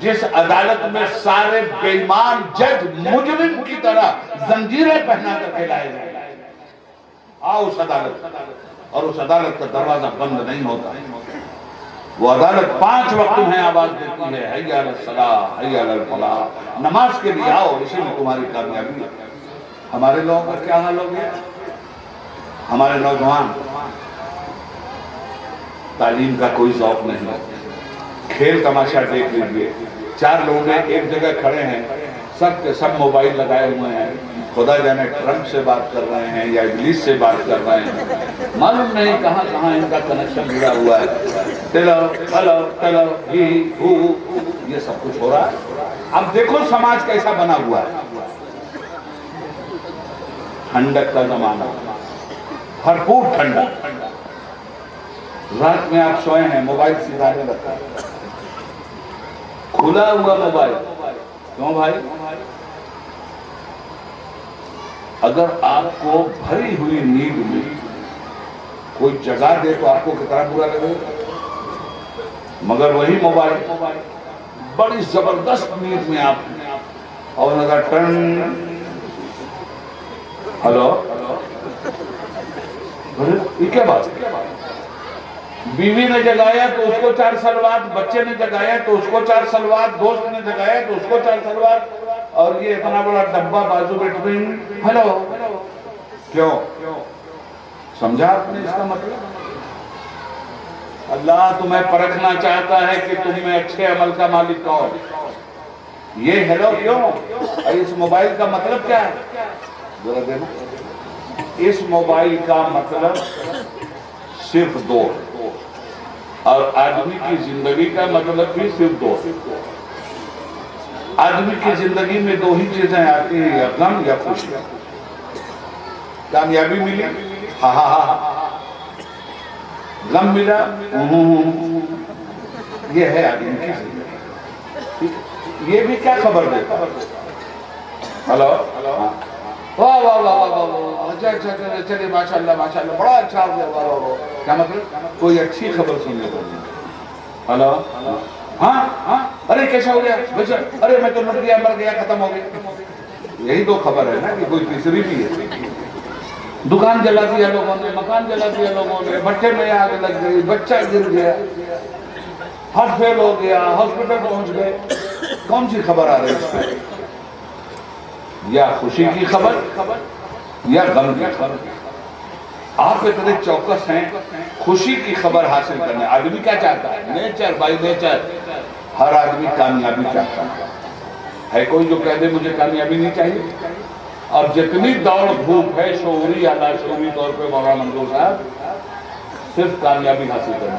جس عدالت میں سارے بے ایمان جج مجرم کی طرح زنجیریں پہنا کر کے لائے جائیں. آؤ اس عدالت. اور اس عدالت کا دروازہ بند نہیں ہوتا. وہ عدالت 5 وقت میں آواز دیتی ہے حی علی الصلاۃ حی علی الفلاح. نماز کے لیے آؤ اسی میں تمہاری کامیابی ہے. ہمارے لوگوں کا کیا حال ہو گیا؟ ہمارے نوجوان تعلیم کا کوئی ذوق نہیں. کھیل تماشا دیکھ لیجیے. 4 لوگ ایک جگہ کھڑے ہیں سب کے سب موبائل لگائے ہوئے ہیں. خدا جانے ٹرمپ سے بات کر رہے ہیں یا ابلیس سے بات کر رہے ہیں. معلوم نہیں کہاں کہاں ان کا کنیکشن جڑا ہوا ہے. ٹیلو ہلو ٹیلو ہی ہو یہ سب کچھ ہو رہا ہے. اب دیکھو سماج کیسا بنا ہوا ہے. ٹھنڈک کا زمانہ بھرپور ٹھنڈک. رات میں آپ سوئے ہیں موبائل سیدھانے رکھا کھلا ہوا موبائل. کیوں بھائی؟ اگر آپ کو بھری ہوئی نیند میں کوئی جگہ دے تو آپ کو کتنا برا لگے. مگر وہی موبائل بڑی زبردست نیند میں آپ اور اگر ٹرن ہلو یہ کیا بات ہے؟ بیوی نے جگایا تو اس کو 4 سلوات, بچے نے جگایا تو اس کو 4 سلوات, دوست نے جگایا تو اس کو 4 سلوات, اور یہ اتنا بڑا ڈبہ بازو بیٹھے ہلو. کیوں؟ سمجھا آپ نے اس کا مطلب؟ اللہ تمہیں پرکھنا چاہتا ہے کہ تم میں اچھے عمل کا مالک کون. یہ ہیلو کیوں؟ اس موبائل کا مطلب کیا ہے؟ ذرا دینا. اس موبائل کا مطلب صرف 2 اور آدمی کی زندگی کا مطلب بھی صرف 2. آدمی کی زندگی میں 2 ہی چیزیں آتی ہیں, یا غم یا خوشی. کامیابی ملی ہاں ہاں ہاں, غم ملا یہ ہے آدمی کی زندگی. یہ بھی کیا خبر دیتا؟ ہلو واہ واہ واہ واہ اچھا اچھا چلیے ماشاءاللہ ماشاءاللہ بڑا اچھا ہو گیا. واہ واہ واہ کیا مطلب؟ کوئی اچھی خبر سننے کو. ہلو ہاں ہاں ارے کیسا ہو گیا؟ ارے میں تو مر گیا ختم ہو گیا. یہی تو خبر ہے نا کہ کوئی تیسری بھی ہے. دکان جلا دیا لوگوں نے, مکان جلا دیا لوگوں نے, بچے میں آگ لگ گئی, بچہ گر گیا, ہارٹ فیل ہو گیا, ہاسپٹل پہنچ گئے. کون سی خبر آ رہی ہے؟ یا خوشی کی خبر یا غم کی خبر. آپ اتنے چوکس ہیں خوشی کی خبر حاصل کرنے. آدمی کیا چاہتا ہے؟ نیچر بائی نیچر ہر آدمی کامیابی چاہتا ہے. کوئی جو کہہ دے مجھے کامیابی نہیں چاہیے؟ اب جتنی دوڑ دھوپ ہے شعوری یا لاشعوری طور پہ مولانا منظور صاحب صرف کامیابی حاصل کرنا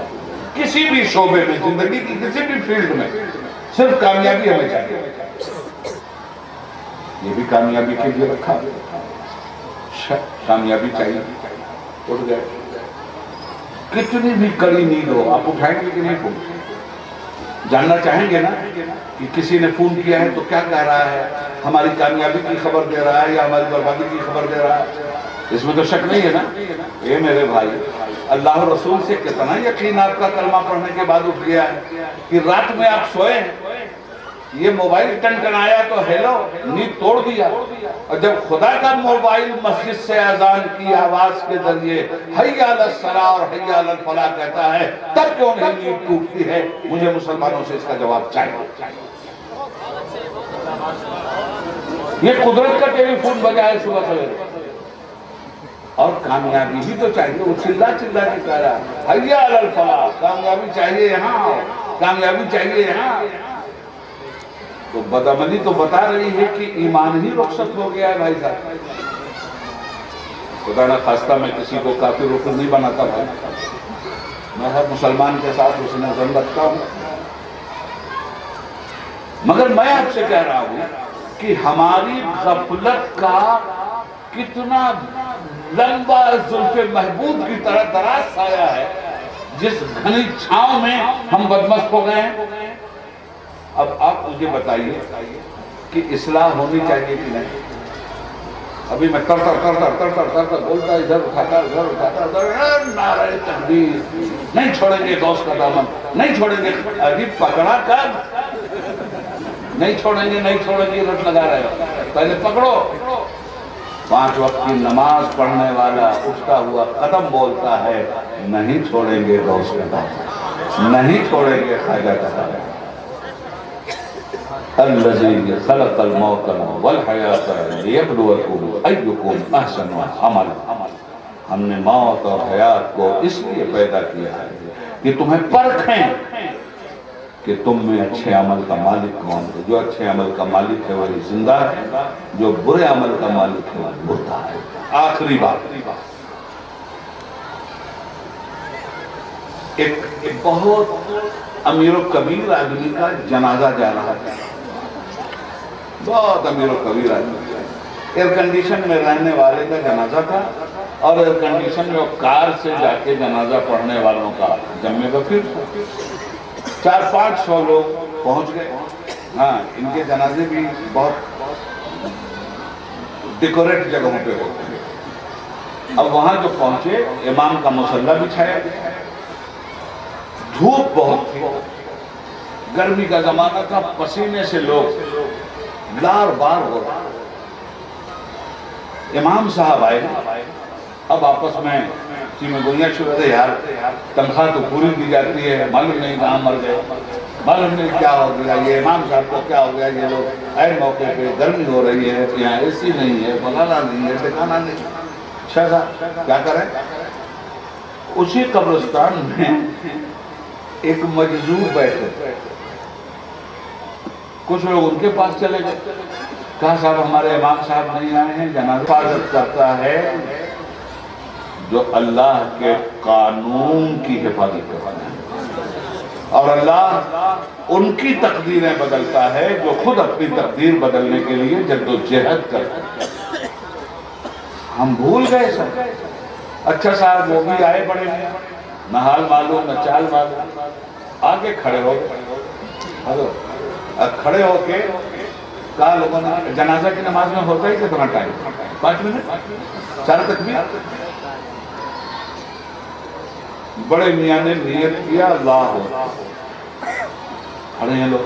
کسی بھی شعبے میں, زندگی کی کسی بھی فیلڈ میں صرف کامیابی ہمیں چاہیے. یہ بھی کامیابی کے لیے رکھا, کامیابی چاہیے. اٹھ گئے, کتنی بھی کڑی نیند ہو آپ اٹھائیں گے کہ نہیں فون؟ جاننا چاہیں گے نا کہ کسی نے فون کیا ہے تو کیا کہہ رہا ہے, ہماری کامیابی کی خبر دے رہا ہے یا ہماری بربادی کی خبر دے رہا ہے؟ اس میں تو شک نہیں ہے نا. اے میرے بھائی, اللہ و رسول سے کتنا یقین آپ کا کلمہ پڑھنے کے بعد اٹھ گیا ہے کہ رات میں آپ سوئے ہیں, یہ موبائل ٹنٹنایا تو ہیلو نیند توڑ دیا, اور جب خدا کا موبائل مسجد سے اذان کی آواز کے ذریعے حی علی الصلاۃ اور حی علی الفلاح کہتا ہے تب کیوں نہیں نیند ٹوٹتی ہے؟ مجھے مسلمانوں سے اس کا جواب چاہیے. یہ قدرت کا ٹیلی فون بجا ہے صبح سویرے, اور کامیابی بھی تو چاہیے. وہ چلا چلا کے کہہ رہا ہے حی علی الفلاح, کامیابی چاہیے یہاں, کامیابی چاہیے یہاں. تو بدعملی تو بتا رہی ہے کہ ایمان ہی رخصت ہو گیا ہے بھائی صاحب. خدا نہ خواستہ میں کسی کو کافر رکن نہیں بناتا بھائی, میں ہر مسلمان کے ساتھ اس نے ظن رکھتا ہوں, مگر میں آپ سے کہہ رہا ہوں کہ ہماری غفلت کا کتنا لمبا زلف محبوب کی طرح دراز سایہ ہے جس گھنی چھاؤں میں ہم بدمست ہو گئے ہیں. اب آپ مجھے بتائیے کہ اصلاح ہونی چاہیے کہ نہیں؟ ابھی میں تر بولتا ادھر اٹھاتا ادھر اٹھاتا, نعرہ تکبیر, نہیں چھوڑیں گے دوست کا دامن, نہیں چھوڑیں گے. ابھی پکڑا کب؟ نہیں چھوڑیں گے رٹ لگا رہے ہو, پہلے پکڑو. 5 وقت کی نماز پڑھنے والا اٹھتا ہوا قدم بولتا ہے نہیں چھوڑیں گے دوست کا دامن, نہیں چھوڑیں گے خواجہ کا دامن. الذی خلق الموت والحیات لیبلوکم ایکم احسن عملا. ہم نے موت اور حیات کو اس لیے پیدا کیا ہے کہ تمہیں پرکھیں کہ تم میں اچھے عمل کا مالک کون ہے. جو اچھے عمل کا مالک ہے وہی زندہ ہے, جو برے عمل کا مالک ہے وہ مردہ ہے. آخری بات, ایک بہت امیر و کبیر آدمی کا جنازہ جا رہا تھا. بہت امیر و کبیر آدمی, ایئر کنڈیشن میں رہنے والے کا جنازہ تھا, اور ایئر کنڈیشن میں کار سے جا کے جنازہ پڑھنے والوں کا جمع بخیر تھا. 400-500 لوگ پہنچ گئے. ہاں, ان کے جنازے بھی بہت ڈیکوریٹ جگہوں پہ ہوتے ہیں. اب وہاں جو پہنچے, امام کا مصلی بچھایا گیا, دھوپ بہت تھی, گرمی کا زمانہ تھا, پسینے سے لوگ لار بار ہو رہا. امام صاحب آئے, اب آپس میں گوئیاں شروع ہوئے, یار تنخواہ تو پوری دی جاتی ہے, معلوم نہیں کہاں مر گئے, معلوم نہیں کیا ہو گیا, یہ امام صاحب کو کیا ہو گیا, یہ لوگ اے موقع پہ گرمی ہو رہی ہے, یہاں اے سی نہیں ہے, فلانا نہیں ہے, ٹھکانا نہیں. اچھا صاحب کیا کریں؟ اسی قبرستان میں ایک مجذوب بیٹھے, کچھ لوگ ان کے پاس چلے گئے, کہا صاحب ہمارے امام صاحب نہیں آئے ہیں, جنازہ حفاظت کرتا ہے جو اللہ کے قانون کی حفاظت کرتا ہے, اور اللہ ان کی تقدیریں بدلتا ہے جو خود اپنی تقدیر بدلنے کے لیے جدوجہد کرتے ہیں. ہم بھول گئے سب. اچھا صاحب وہ بھی آئے بڑے میں, نہ حال معلوم نہ چال معلوم, آگے کھڑے ہو گئے. کھڑے ہو کے کہا لوگوں نے, جنازہ کی نماز میں ہوتا ہی کتنا ٹائم؟ 5 منٹ, 4 تکبیر. بڑے میاں نے نیت کیا اللہ ہو, کھڑے ہیں لوگ.